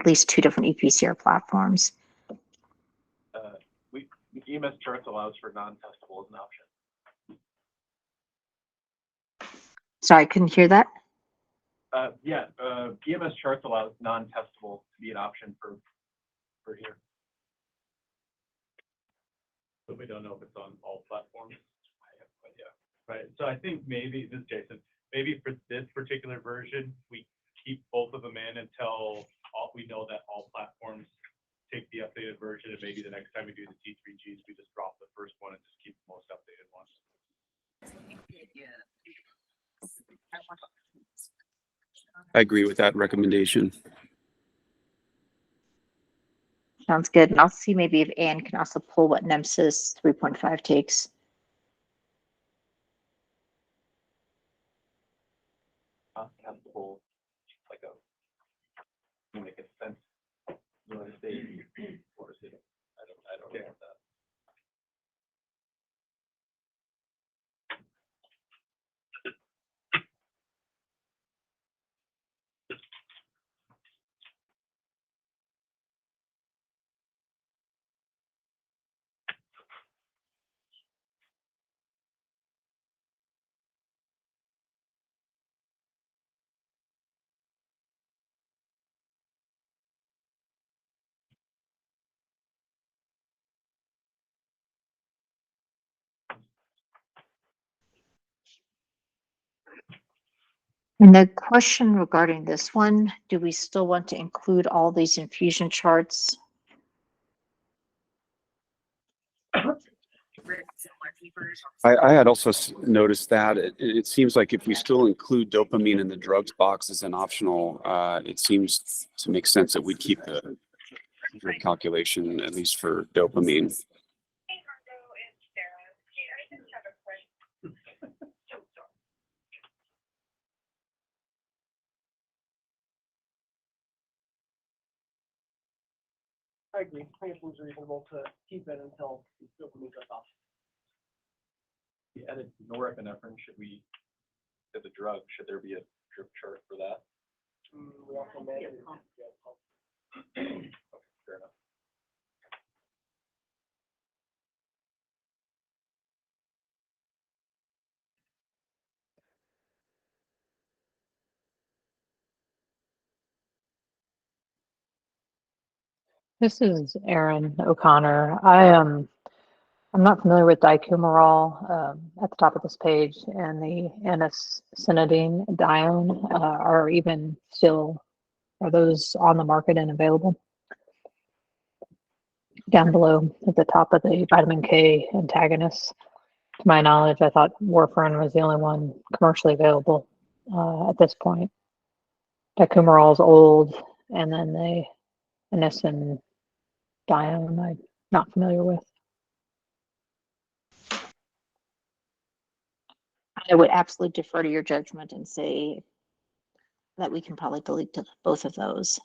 least two different EPCR platforms. EMS charts allows for non-testable as an option. Sorry, I couldn't hear that. EMS charts allows non-testable to be an option for here. But we don't know if it's on all platforms. I have no idea. Right. So I think maybe this is Jason. Maybe for this particular version, we keep both of them in until we know that all platforms take the updated version, and maybe the next time we do the T3Gs, we just drop the first one and just keep the most updated one. I agree with that recommendation. Sounds good. And I'll see maybe if Anne can also pull what NEMSIS 3.5 takes. Testable, like a, make a sense. You want to say, or is it? I don't get that. And the question regarding this one, do we still want to include all these infusion charts? I had also noticed that it seems like if we still include dopamine in the drugs box as an optional, it seems to make sense that we keep the calculation, at least for dopamine. Hey, Margo, it's Sarah. Hey, I just have a question. So sorry. I agree. I think it seems reasonable to keep it until the dopamine goes off. We added norepinephrine, should we, as a drug, should there be a drip chart for that? We also made it. Okay, fair enough. This is Erin O'Connor. I'm not familiar with dicumarol at the top of this page, and the anacinidine dione are even still, are those on the market and available? Down below at the top of the vitamin K antagonists. To my knowledge, I thought warfarin was the only one commercially available at this point. Dicumarol is old, and then the anacinidine I'm not familiar with. I would absolutely defer to your judgment and say that we can probably delete both of those.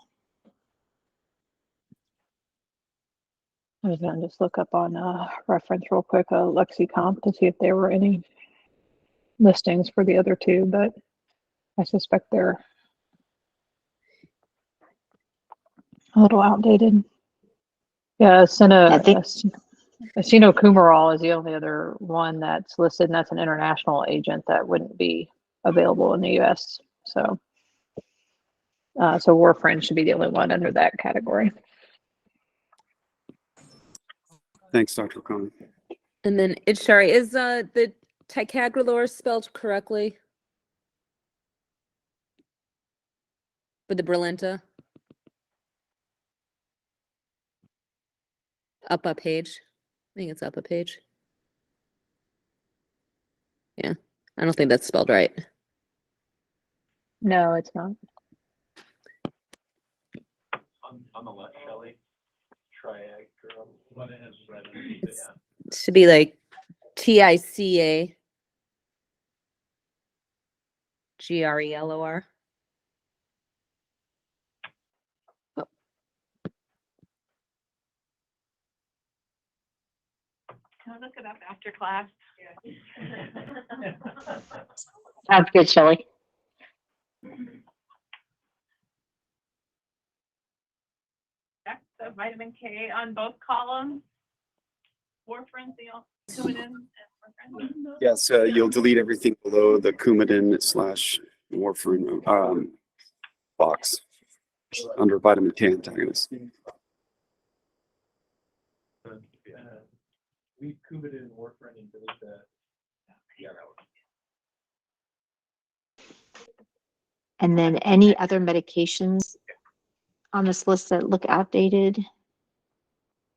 I was gonna just look up on reference real quick, LexiComp, to see if there were any listings for the other two, but I suspect they're a little outdated. Yeah, acinocumarol is the only other one that's listed, and that's an international agent that wouldn't be available in the US. So warfarin should be the only one under that category. Thanks, Dr. O'Connor. And then it's Shari. Is the ticagrelor spelled correctly? For the Brilinta? Up a page. I think it's up a page. Yeah. I don't think that's spelled right. No, it's not. On the left, Shelley, triagrelor, what it has red underneath it, yeah. It should be like TICA GRELOR. Can I look it up after class? Sounds good, Shelley. Check the vitamin K on both columns. Warfarin, Coumadin, and warfarin. Yes, you'll delete everything below the Coumadin / warfarin box under vitamin K antagonist. We Coumadin and warfarin and delete that. Yeah, that one. And then any other medications on this list that look outdated?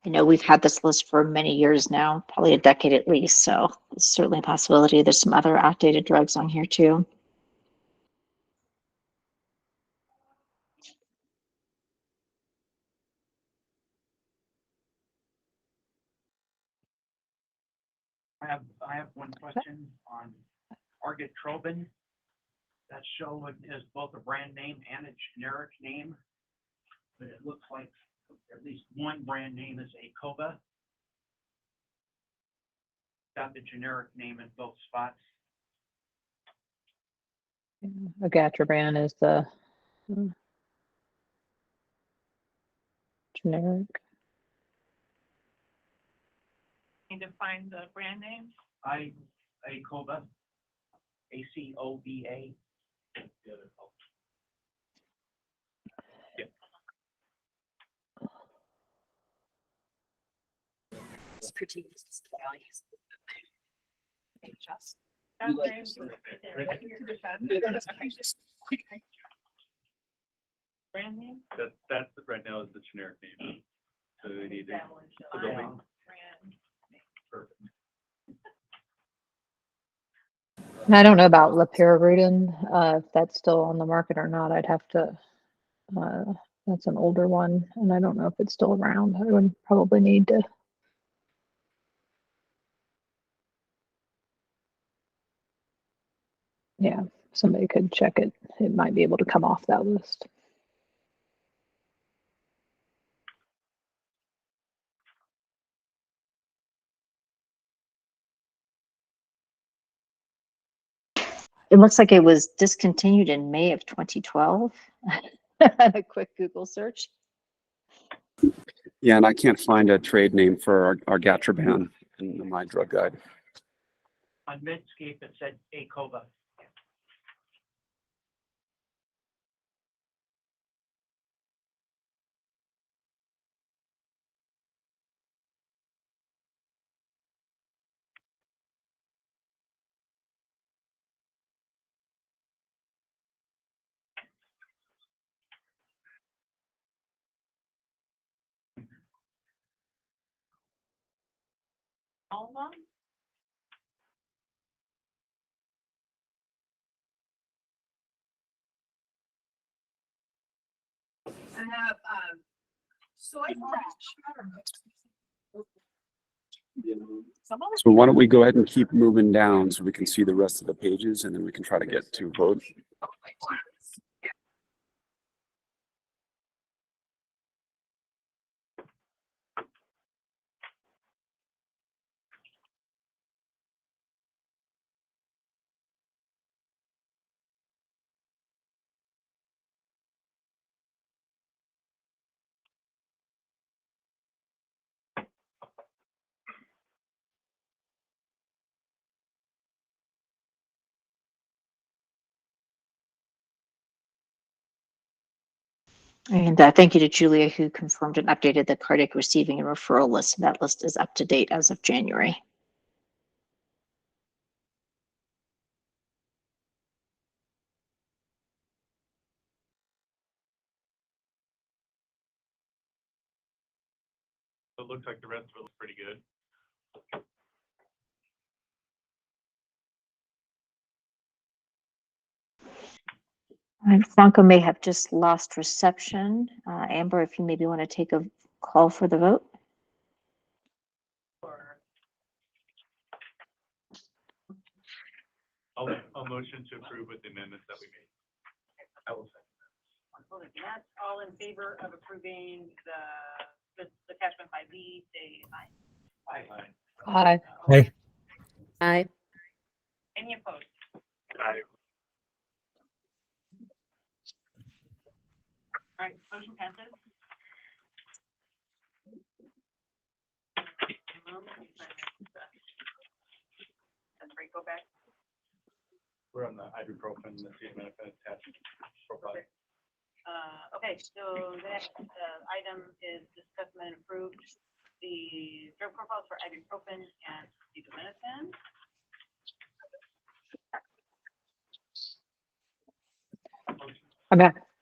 I know we've had this list for many years now, probably a decade at least, so it's certainly a possibility. There's some other outdated drugs on here too. I have one question on argatrobin. That show is both a brand name and a generic name, but it looks like at least one brand name is Acoba. Got the generic name in both spots. Agatraban is the generic. Need to find the brand name. Acoba, ACOBA. Brand name? That's right now is the generic name. So they need to. the building. Perfect. And I don't know about Lapirudin, if that's still on the market or not. I'd have to, that's an older one, and I don't know if it's still around. I would probably need to. Yeah, somebody could check it. It might be able to come off that list. It looks like it was discontinued in May of 2012. A quick Google search. Yeah, and I can't find a trade name for our Gatraban in my drug guide. On Medscape, it said Acova. All of them? I have, soy So why don't we go ahead and keep moving down so we can see the rest of the pages, and then we can try to get to vote. And thank you to Julia, who confirmed and updated the cardiac receiving and referral list. That list is up to date as of January. It looks like the rest of it looks pretty good. And Franco may have just lost reception. Amber, if you maybe want to take a call for the vote. I'll motion to approve with the amendments that we made. I will second that. That's all in favor of approving the attachment by B, say aye. Aye. Hi. Aye. Any opposed? Aye. All right, motion passes. That's right, go back. We're on the ibuprofen, the acetaminophen attachment profile. Okay, so the next item is discussed and approved the drug profiles for ibuprofen and acetaminophen.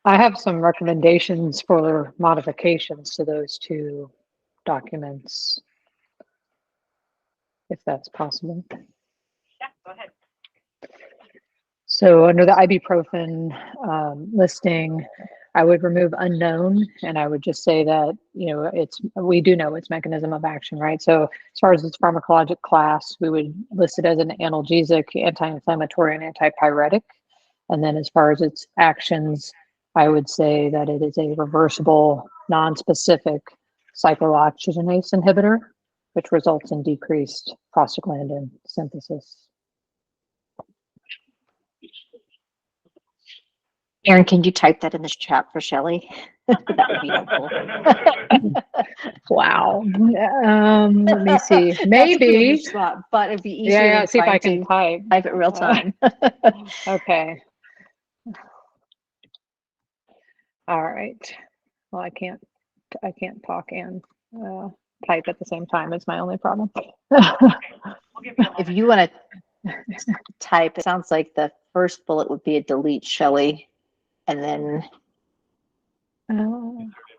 I have some recommendations for modifications to those two documents, if that's possible. Yeah, go ahead. So under the ibuprofen listing, I would remove unknown, and I would just say that, you know, we do know its mechanism of action, right? So as far as its pharmacologic class, we would list it as an analgesic, anti-inflammatory, and antipyretic. And then as far as its actions, I would say that it is a reversible, non-specific cyclooxygenase inhibitor, which results in decreased prostaglandin synthesis. Aaron, can you type that in this chat for Shelley? That would be helpful. Wow. Let me see. Maybe. Spot, but it'd be easier. Yeah, than see if I trying can to type. type it real time. Okay. All right. Well, I can't talk and type at the same time. It's my only problem. We'll give you a If moment. you want to, type, it sounds like the first bullet would be a delete, Shelley, and then Info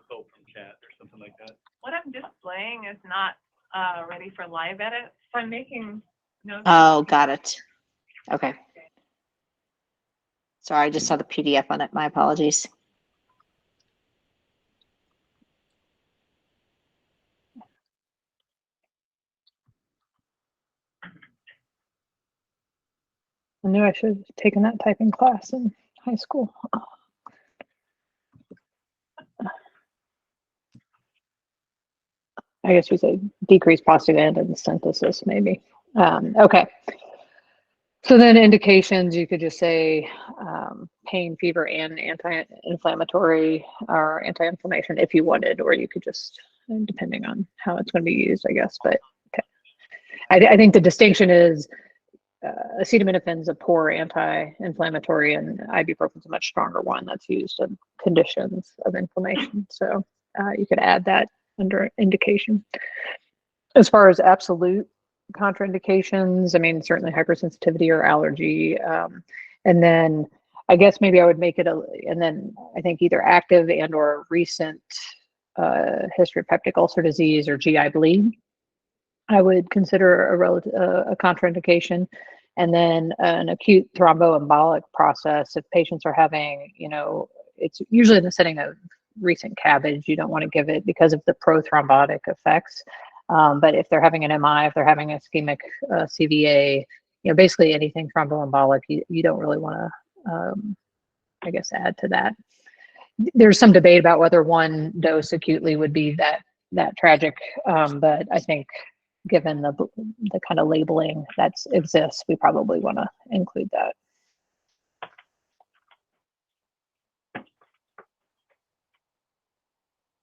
from chat or something like that. What I'm displaying is not ready for live edit, so I'm making notes. oh, got it. Okay. Sorry, I just saw the PDF on it. My apologies. I knew I should have taken that typing class in high school. I guess we say decreased prostaglandin and synthesis, maybe. Okay. So then indications, you could just say pain, fever, and anti-inflammatory or anti-inflammation if you wanted, or you could just, depending on how it's going to be used, I guess. But okay. I think the distinction is acetaminophen is a poor anti-inflammatory, and ibuprofen is a much stronger one that's used in conditions of inflammation. So you could add that under indication. As far as absolute contraindications, I mean, certainly hypersensitivity or allergy. And then I guess maybe I would make it and then I think either active and or recent history of peptic ulcer disease or GI bleed, I would consider a contraindication. And then an acute thromboembolic process, if patients are having, it's usually in the setting of recent CABG, you don't want to give it because of the prothrombotic effects. But if they're having an MI, if they're having ischemic CVA, basically anything thromboembolic, you don't really want to, I guess, add to that. There's some debate about whether one dose acutely would be that tragic, but I think given the kind of labeling that exists, we probably want to include that.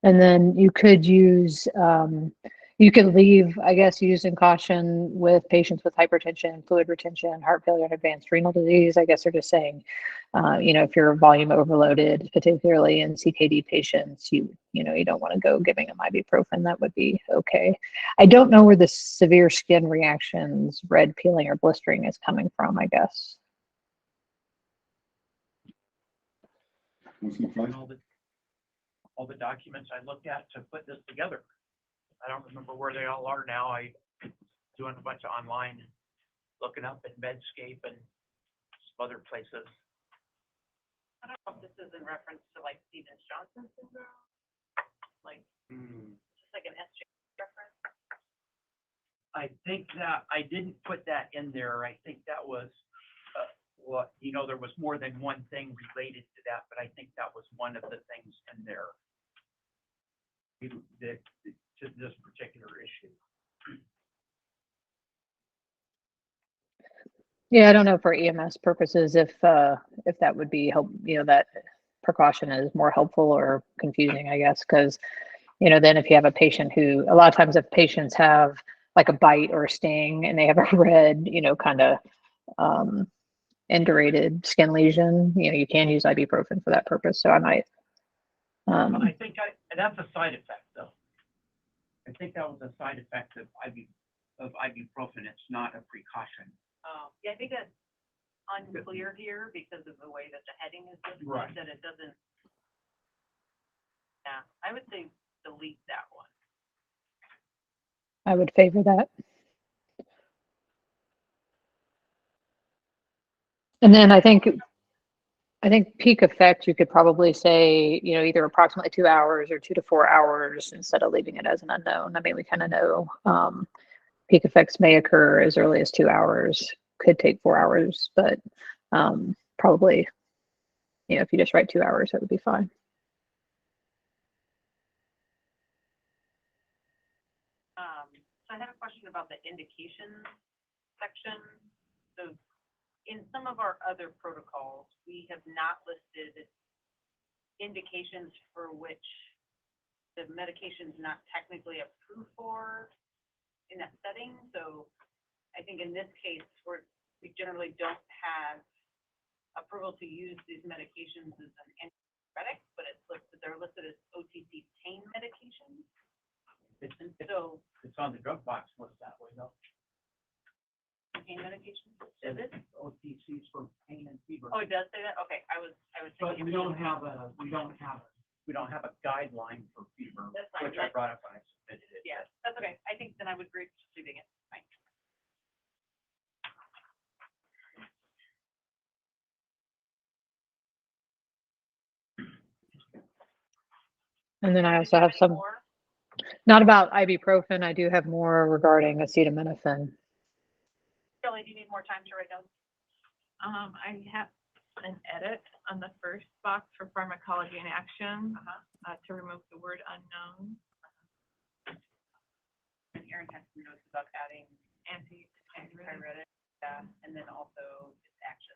And then you could use, you could leave, I guess, using caution with patients with hypertension, fluid retention, heart failure, and advanced renal disease. I guess they're just saying, if you're volume overloaded, particularly in CKD patients, you don't want to go giving them ibuprofen. That would be okay. I don't know where the severe skin reactions, red peeling or blistering is coming from, I guess. All the documents I looked at to put this together. I don't remember where they all are now. I doing a bunch of online, looking up at Medscape and some other places. I don't know if this is in reference to like Stevens-Johnson syndrome, like just like an SJ reference. I think that I didn't put that in there. I think that was there was more than one thing related to that, but I think that was one of the things in there. To this particular issue. Yeah, I don't know for EMS purposes if that would be help. That precaution is more helpful or confusing, I guess, because then if you have a patient who, a lot of times if patients have like a bite or a sting and they have a red, kind of indurated skin lesion, you can use ibuprofen for that purpose. So I might. I think that's a side effect, though. I think that was a side effect of ibuprofen. It's not a precaution. Yeah, I think that's unclear here because of the way that the heading is listed, Right. that it doesn't. Yeah, I would say delete that one. I would favor that. And then I think peak effect, you could probably say, either approximately 2 hours or 2 to 4 hours instead of leaving it as an unknown. I mean, we kind of know peak effects may occur as early as 2 hours, could take 4 hours, but probably, if you just write 2 hours, that would be fine. So I have a question about the indications section. So in some of our other protocols, we have not listed indications for which the medication is not technically approved for in that setting. So I think in this case, we generally don't have approval to use these medications as an antibiotic, but they're listed as OTC pain medications. It's on the drug box list that way, though. pain medication? Is it? OTCs for pain and fever. Oh, it does say that? Okay, I was But thinking. we don't have a guideline for fever, That's fine. which I brought up when I submitted it. Yeah, that's okay. I think then I would agree with leaving it. Fine. And then I Did also you have any some, more? not about ibuprofen. I do have more regarding acetaminophen. Shirley, do you need more time to write down? I have an edit on the first box for pharmacology in action, to remove the word unknown. And Erin had some notes about adding Anti-pyretic. pyretic, yeah, and then also its action.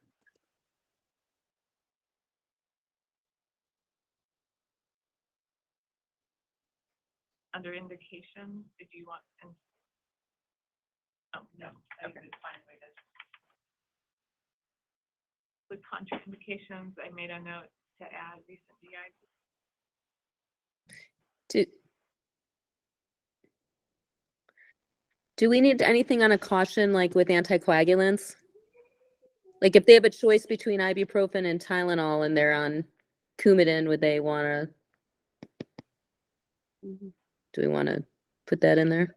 Under indications, did you want? Oh, No, I think it's fine the way it is. with contraindications, I made a note to add recent GI. Do we need anything on a caution, like with anticoagulants? Like if they have a choice between ibuprofen and Tylenol and they're on Coumadin, would they want to? Do we want to put that in there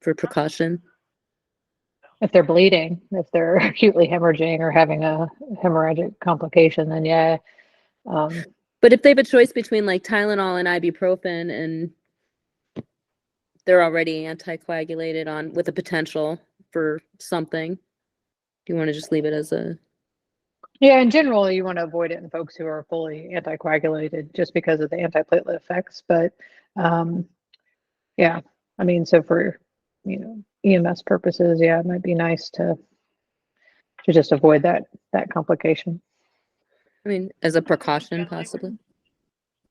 for precaution? If they're bleeding, if they're acutely hemorrhaging or having a hemorrhagic complication, then yeah. But if they have a choice between like Tylenol and ibuprofen and they're already anticoagulated on with a potential for something, do you want to just leave it as a? Yeah, in general, you want to avoid it in folks who are fully anticoagulated just because of the antiplatelet effects. But yeah, I mean, so for, EMS purposes, yeah, it might be nice to just avoid that complication. I mean, as a precaution, possibly.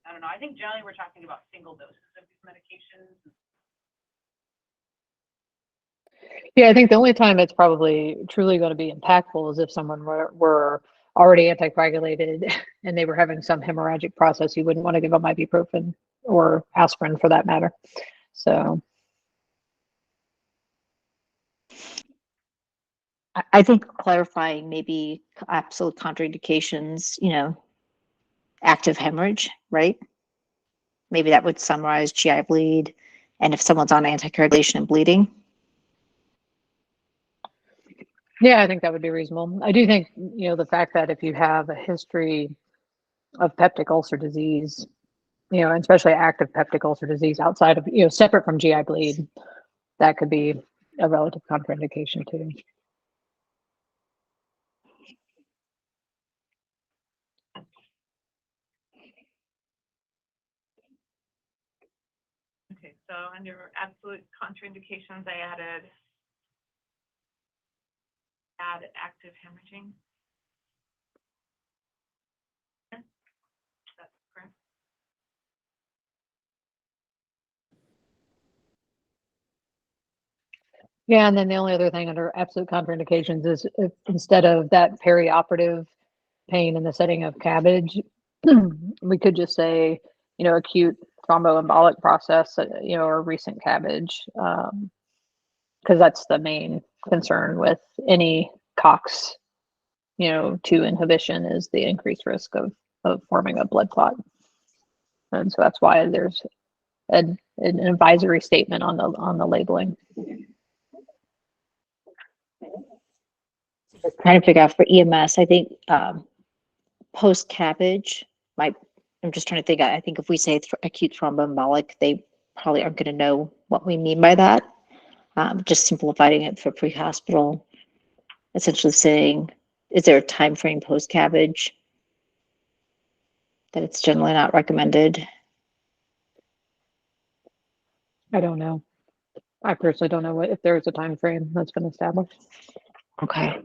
I don't know. I think generally we're talking about single doses of these medications. Yeah, I think the only time it's probably truly going to be impactful is if someone were already anticoagulated and they were having some hemorrhagic process. You wouldn't want to give them ibuprofen or aspirin for that matter. So I think clarifying maybe absolute contraindications, active hemorrhage, right? Maybe that would summarize GI bleed, and if someone's on anticoagulation and bleeding. yeah, I think that would be reasonable. I do think, the fact that if you have a history of peptic ulcer disease, and especially active peptic ulcer disease outside of, separate from GI bleed, that could be a relative contraindication too. Okay, so under absolute contraindications, I add active hemorrhaging. That's correct. Yeah, and then the only other thing under absolute contraindications is if instead of that perioperative pain in the setting of cabbage, we could just say, acute thromboembolic process, or recent cabbage, because that's the main concern with any COX, 2 inhibition is the increased risk of forming a blood clot. And so that's why there's an advisory statement on the labeling. Trying to figure out for EMS, I think post cabbage might. I'm just trying to think. I think if we say acute thromboembolic, they probably aren't going to know what we mean by that. Just simplifying it for pre-hospital, essentially saying, is there a time frame post cabbage that it's generally not recommended? I don't know. I personally don't know if there's a time frame that's been established. Okay.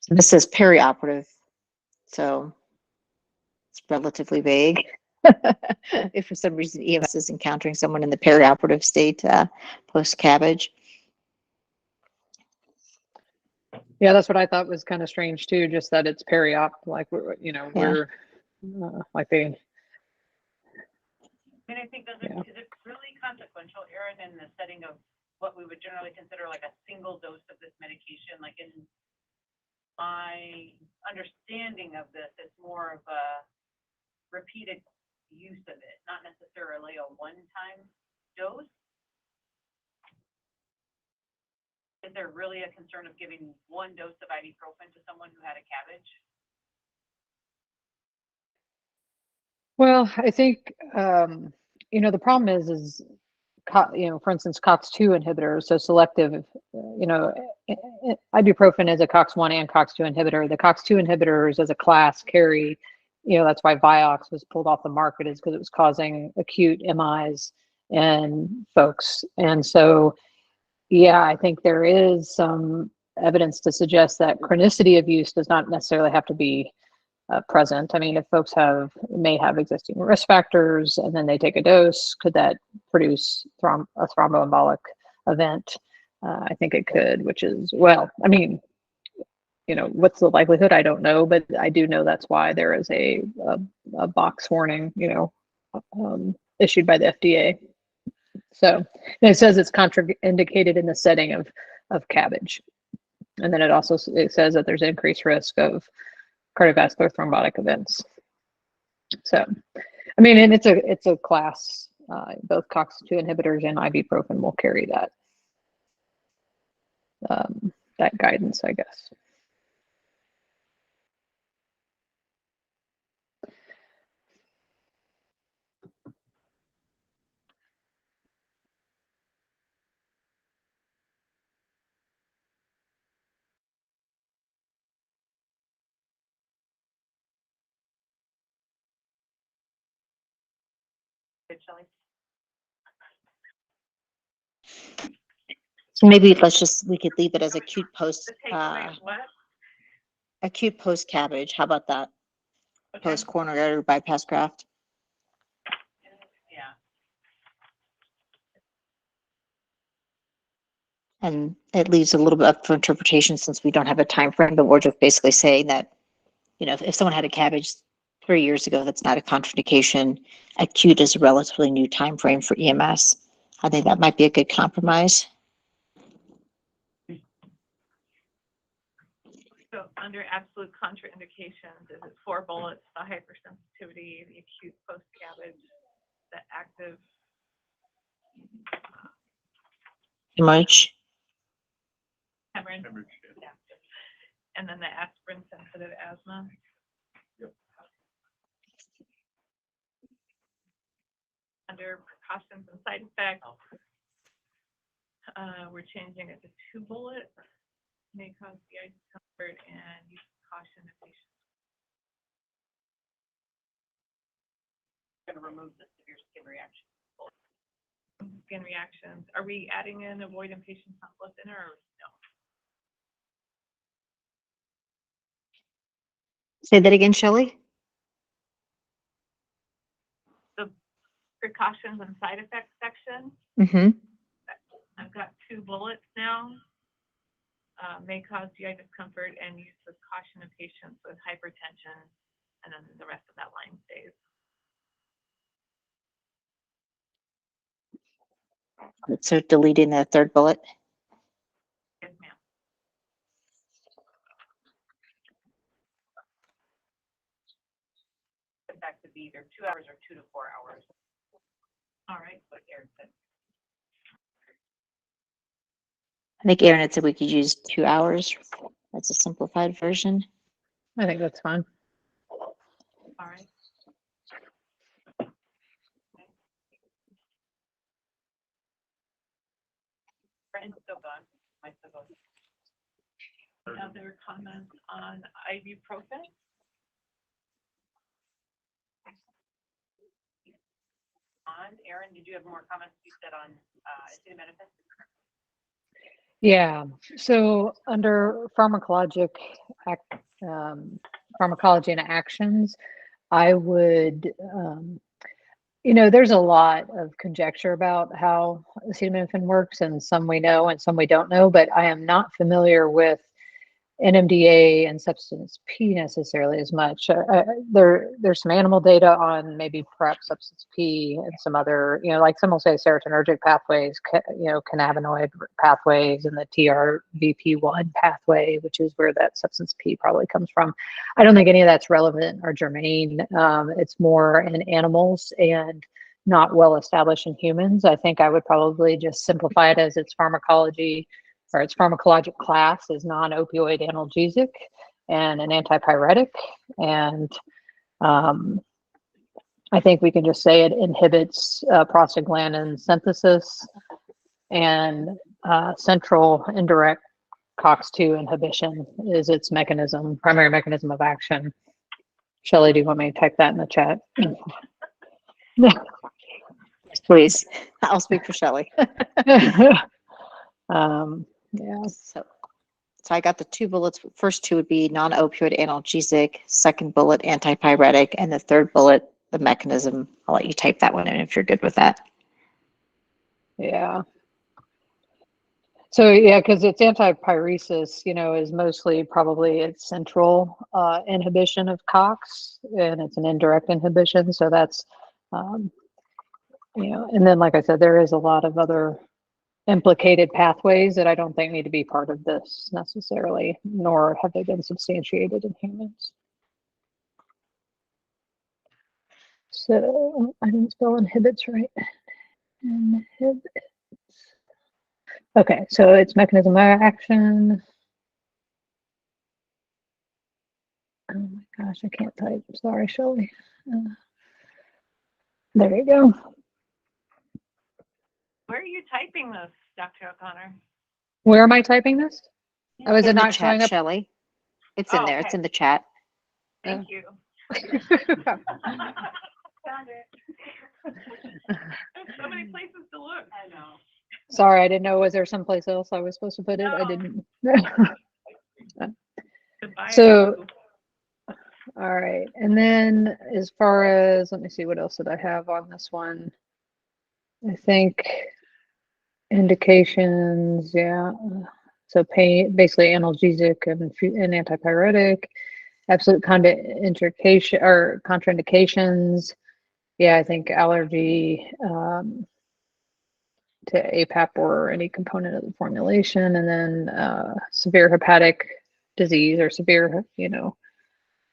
So this says perioperative, so it's relatively vague. If for some reason EMS is encountering someone in the perioperative state post cabbage. Yeah, that's what I thought was kind of strange too, just that it's peri-op, like we're like they. I mean, I think is Yeah. it really consequential, Erin, in the setting of what we would generally consider like a single dose of this medication? Like in my understanding of this, it's more of a repeated use of it, not necessarily a one-time dose. Is there really a concern of giving one dose of ibuprofen to someone who had a cabbage? Well, I think, the problem is, for instance, COX-2 inhibitors, so selective, ibuprofen is a COX-1 and COX-2 inhibitor. The COX-2 inhibitors as a class carry, that's why Vioxx was pulled off the market, is because it was causing acute MIs in folks. And so, yeah, I think there is some evidence to suggest that chronicity of use does not necessarily have to be present. I mean, if folks may have existing risk factors and then they take a dose, could that produce a thromboembolic event? I think it could, which is, well, I mean, what's the likelihood? I don't know, but I do know that's why there is a box warning, issued by the FDA. So and it says it's contraindicated in the setting of cabbage. And then it says that there's increased risk of cardiovascular thrombotic events. So, I mean, and it's a class, both COX-2 inhibitors and ibuprofen will carry that guidance, I guess. Shelley? So maybe we could leave it as acute post, The takeaway, what? acute post cabbage. How about that? Okay. Post coronary artery bypass graft. Yeah. And it leaves a little bit up for interpretation since we don't have a time frame, but we're just basically saying that, if someone had a cabbage 3 years ago, that's not a contraindication. Acute is a relatively new time frame for EMS. I think that might be a good compromise. So under absolute contraindications, is it 4 bullets, the hypersensitivity, the acute post-cabbage, the active? Hemorrhage. Hemorrhage? Yeah. And then the aspirin-sensitive asthma? Yep. Under precautions and side effects, we're changing it to 2 bullets. May cause GI discomfort and use caution if patients. Going to remove the severe skin reaction. Skin reactions. Are we adding in avoid inpatient blood thinner or no? Say that again, Shelley. The precautions and side effects section, Mm-hmm. I've got 2 bullets now. May cause GI discomfort and use with caution of patients with hypertension, and then the rest of that line stays. So deleting the third bullet. Yes, ma'am. That could be either 2 hours or 2 to 4 hours. All right. What Erin said. I think Aaron had said we could use 2 hours. That's a simplified version. I think that's fine. All right. Brandon's still gone. Mike's still gone. Other comments on ibuprofen? Erin, did you have more comments you said on acetaminophen? Yeah. So under pharmacology and actions, I would, there's a lot of conjecture about how acetaminophen works, and some we know and some we don't know, but I am not familiar with NMDA and substance P necessarily as much. There's some animal data on maybe perhaps substance P and some other, like some will say serotonergic pathways, cannabinoid pathways, and the TRVP1 pathway, which is where that substance P probably comes from. I don't think any of that's relevant or germane. It's more in animals and not well established in humans. I think I would probably just simplify it as its pharmacology or its pharmacologic class is non-opioid analgesic and an antipyretic. And I think we can just say it inhibits prostaglandin synthesis and central indirect COX-2 inhibition is its primary mechanism of action. Shelley, do you want me to type that in the chat? Please, I'll speak for Shelley. Yeah. So I got the 2 bullets. First 2 would be non-opioid analgesic, second bullet antipyretic, and the third bullet, the mechanism. I'll let you type that one in if you're good with that. Yeah. So yeah, because it's antipyresis, is mostly probably its central inhibition of COX, and it's an indirect inhibition. So that's, and then like I said, there is a lot of other implicated pathways that I don't think need to be part of this necessarily, nor have they been substantiated in humans. So I didn't spell inhibits right. Inhibits. Okay, so its mechanism of action. Oh my gosh, I can't type. Sorry, Shelley. There you go. Where are you typing this, Dr. O'Connor? Where am I typing this? Oh, is it In the not showing chat, up? Shelley. It's in there. Okay. It's in the chat. Thank you. Found it. There's so many places to look. I know. Sorry, I didn't know. Was there someplace else I was supposed to put it? I No. didn't. Goodbye. So, all right. And then as far as, let me see, what else did I have on this one? I think indications, yeah. So pain, basically analgesic and antipyretic, absolute contraindication or contraindications. Yeah, I think allergy to APAP or any component of the formulation, and then severe hepatic disease or severe,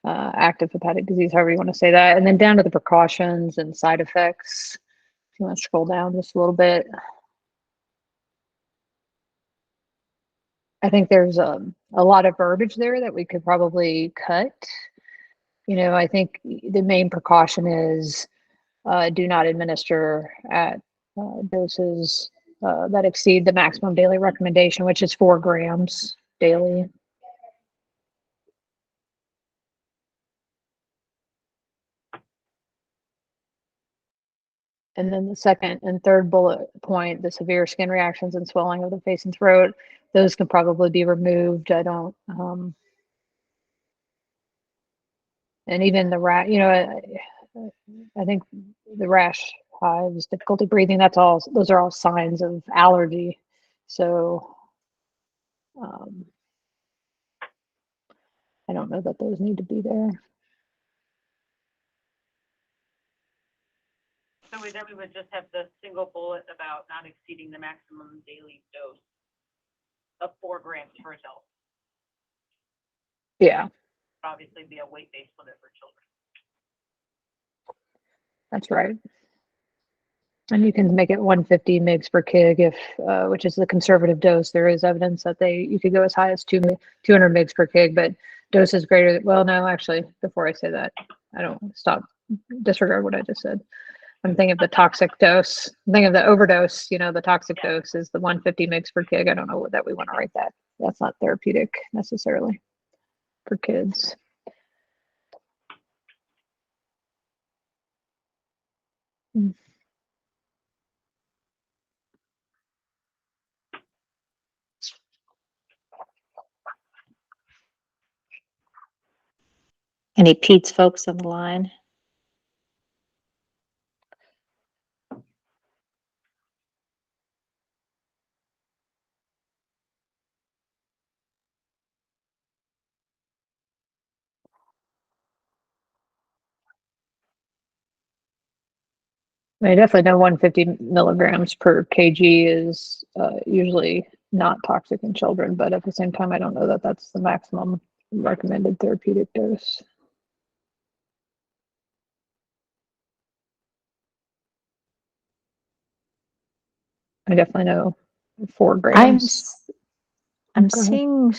active hepatic disease, however you want to say that. And then down to the precautions and side effects. If you want to scroll down just a little bit. I think there's a lot of verbiage there that we could probably cut. I think the main precaution is do not administer at doses that exceed the maximum daily recommendation, which is 4 grams daily. And then the second and third bullet point, the severe skin reactions and swelling of the face and throat, those can probably be removed. I don't, and even the rat, I think the rash, hives, difficulty breathing, those are all signs of allergy. So I don't know that those need to be there. So then we would just have the single bullet about not exceeding the maximum daily dose of 4 grams for adults. Yeah, Obviously be a weight-based limit for children. that's right. And you can make it 150 mg per kg if, which is the conservative dose. There is evidence that you could go as high as 200 mg per kg, but doses greater than, well, no, actually, before I say that, I don't disregard what I just said. I'm thinking of the toxic dose. I'm thinking of the overdose, the toxic dose is the 150 mg per kg. I don't know that we want to write that. That's not therapeutic necessarily for kids. Any Pete's folks on the line? I definitely know 150 milligrams per kg is usually not toxic in children, but at the same time, I don't know that that's the maximum recommended therapeutic dose. I definitely know 4 I'm grams. I'm Go ahead. seeing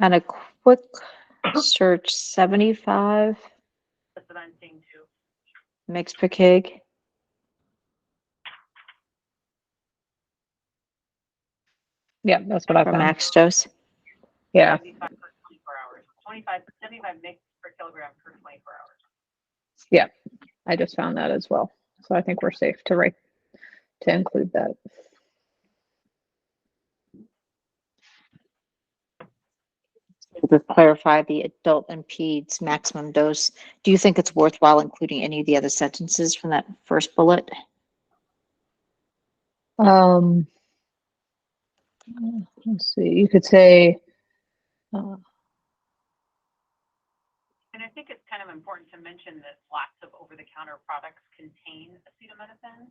on a quick search 75 That's what I'm seeing too. mg per kg. Yeah, that's what I For found. max dose. Yeah, 75 per 24 hours. 75 mg per kilogram per 24 hours. yeah, I just found that as well. So I think we're safe to include that. To clarify the adult and peds maximum dose, do you think it's worthwhile including any of the other sentences from that first bullet? Let's see, you could say, And I think it's kind of important to mention that lots of over-the-counter products contain acetaminophen.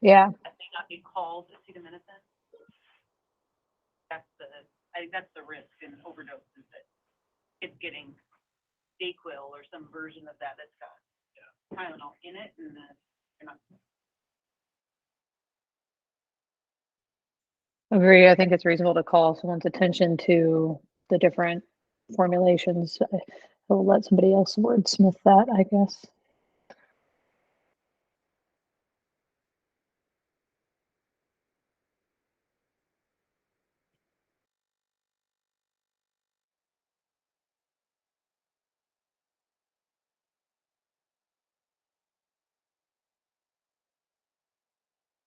yeah, That may not be called acetaminophen. I think that's the risk in overdose is that it's getting Dayquil or some version of that that's got Tylenol in it, and then you're not. agree. I think it's reasonable to call someone's attention to the different formulations. I'll let somebody else wordsmith that, I guess.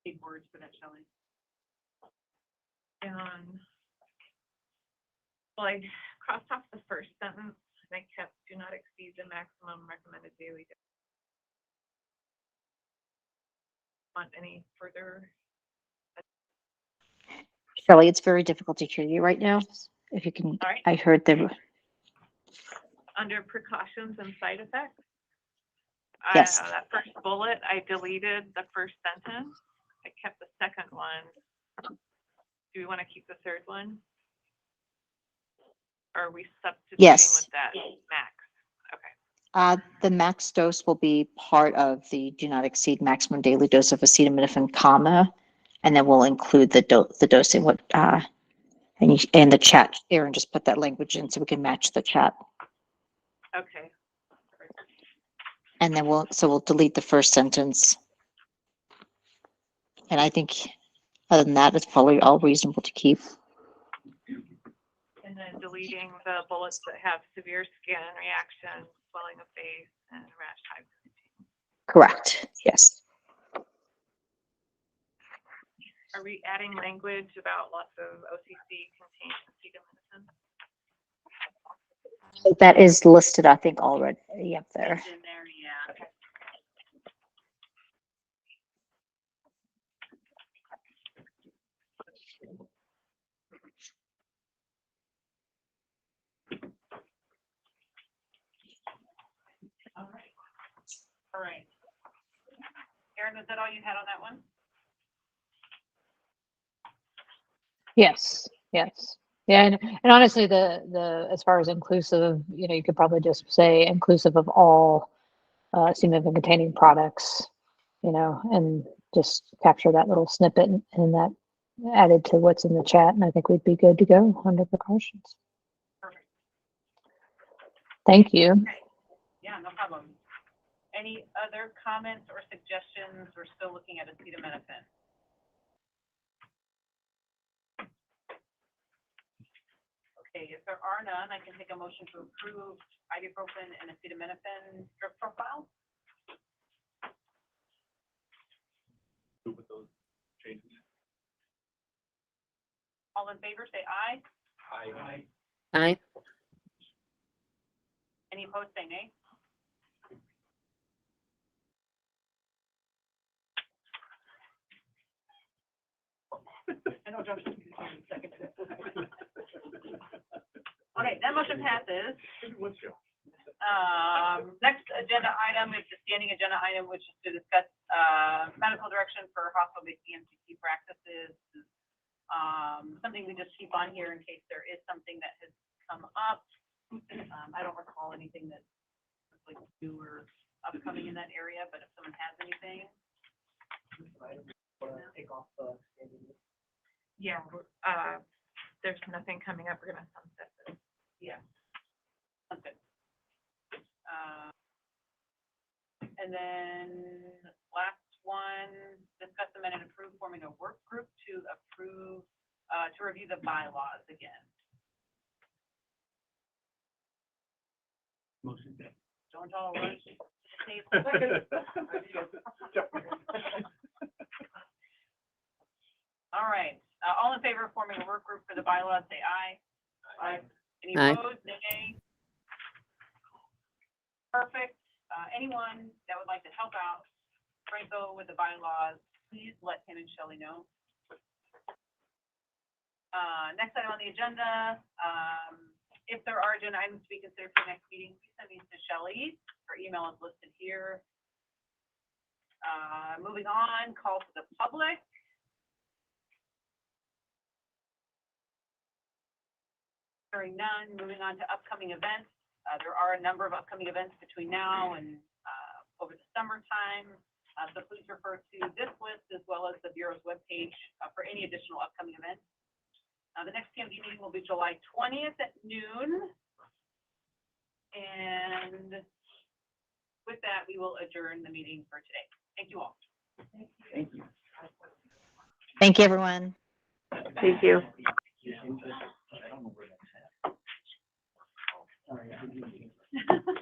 Big words for that, Shelley. Well, I crossed off the first sentence and I kept do not exceed the maximum recommended daily dose. Want any further? Shelley, it's very difficult to hear you right now. If you can, All right. I heard the, Under precautions and side effects? Yes. That first bullet, I deleted the first sentence. I kept the second one. Do we want to keep the third one? Or are we substituting Yes. with that max? Okay. the max dose will be part of the do not exceed maximum daily dose of acetaminophen, comma, and then we'll include the dosing, and the chat, Aaron, just put that language in so we can match the chat. Okay. And then we'll delete the first sentence. And I think other than that, it's probably all reasonable to keep. And then deleting the bullets that have severe skin reaction, swelling of face, and rash type. Correct, yes. Are we adding language about lots of OCC contains acetaminophen? That is listed, I think, already up there. It's in there, yeah. Okay. All right. Erin, was that all you had on that one? Yes, yes. Yeah, and honestly, the as far as inclusive, you could probably just say inclusive of all acetaminophen containing products, and just capture that little snippet and that added to what's in the chat, and I think we'd be good to go under precautions. Perfect. Thank you. Okay. Yeah, no problem. Any other comments or suggestions? We're still looking at acetaminophen. Okay, if there are none, I can take a motion to approve ibuprofen and acetaminophen drug profile. With those changes. All in favor, say aye. Aye. Aye. Any opposed, say nay. I know Josh. Okay, that motion passes. What's your? Next agenda item is the standing agenda item, which is to discuss, medical direction for hospital-based EMTC practices. Something we just keep on here in case there is something that has come up. I don't recall anything that's like new or upcoming in that area, but if someone has anything. Take off the standing. Yeah, there's nothing coming up. We're gonna sunset this. Yeah. Okay. And then last one, discuss amend and approve forming a work group to approve, to review the bylaws again. Motion. Don't all rush to the table. All right, all in favor of forming a work group for the bylaws, say aye. Aye. Any Aye. opposed, nay? Perfect. Anyone that would like to help out Franco with the bylaws, please let him and Shelley know. Next item on the agenda, if there are agenda items to be considered for the next meeting, please send these to Shelley. Her email is listed here. Moving on, call to the public. Hearing none, moving on to upcoming events. There are a number of upcoming events between now and over the summertime. So please refer to this list as well as the Bureau's webpage for any additional upcoming events. The next PMD meeting will be July 20th at noon. And with that, we will adjourn the meeting for today. Thank you all. Thank you. Thank you, everyone. Thank you. I don't know where that's at. Sorry, I didn't-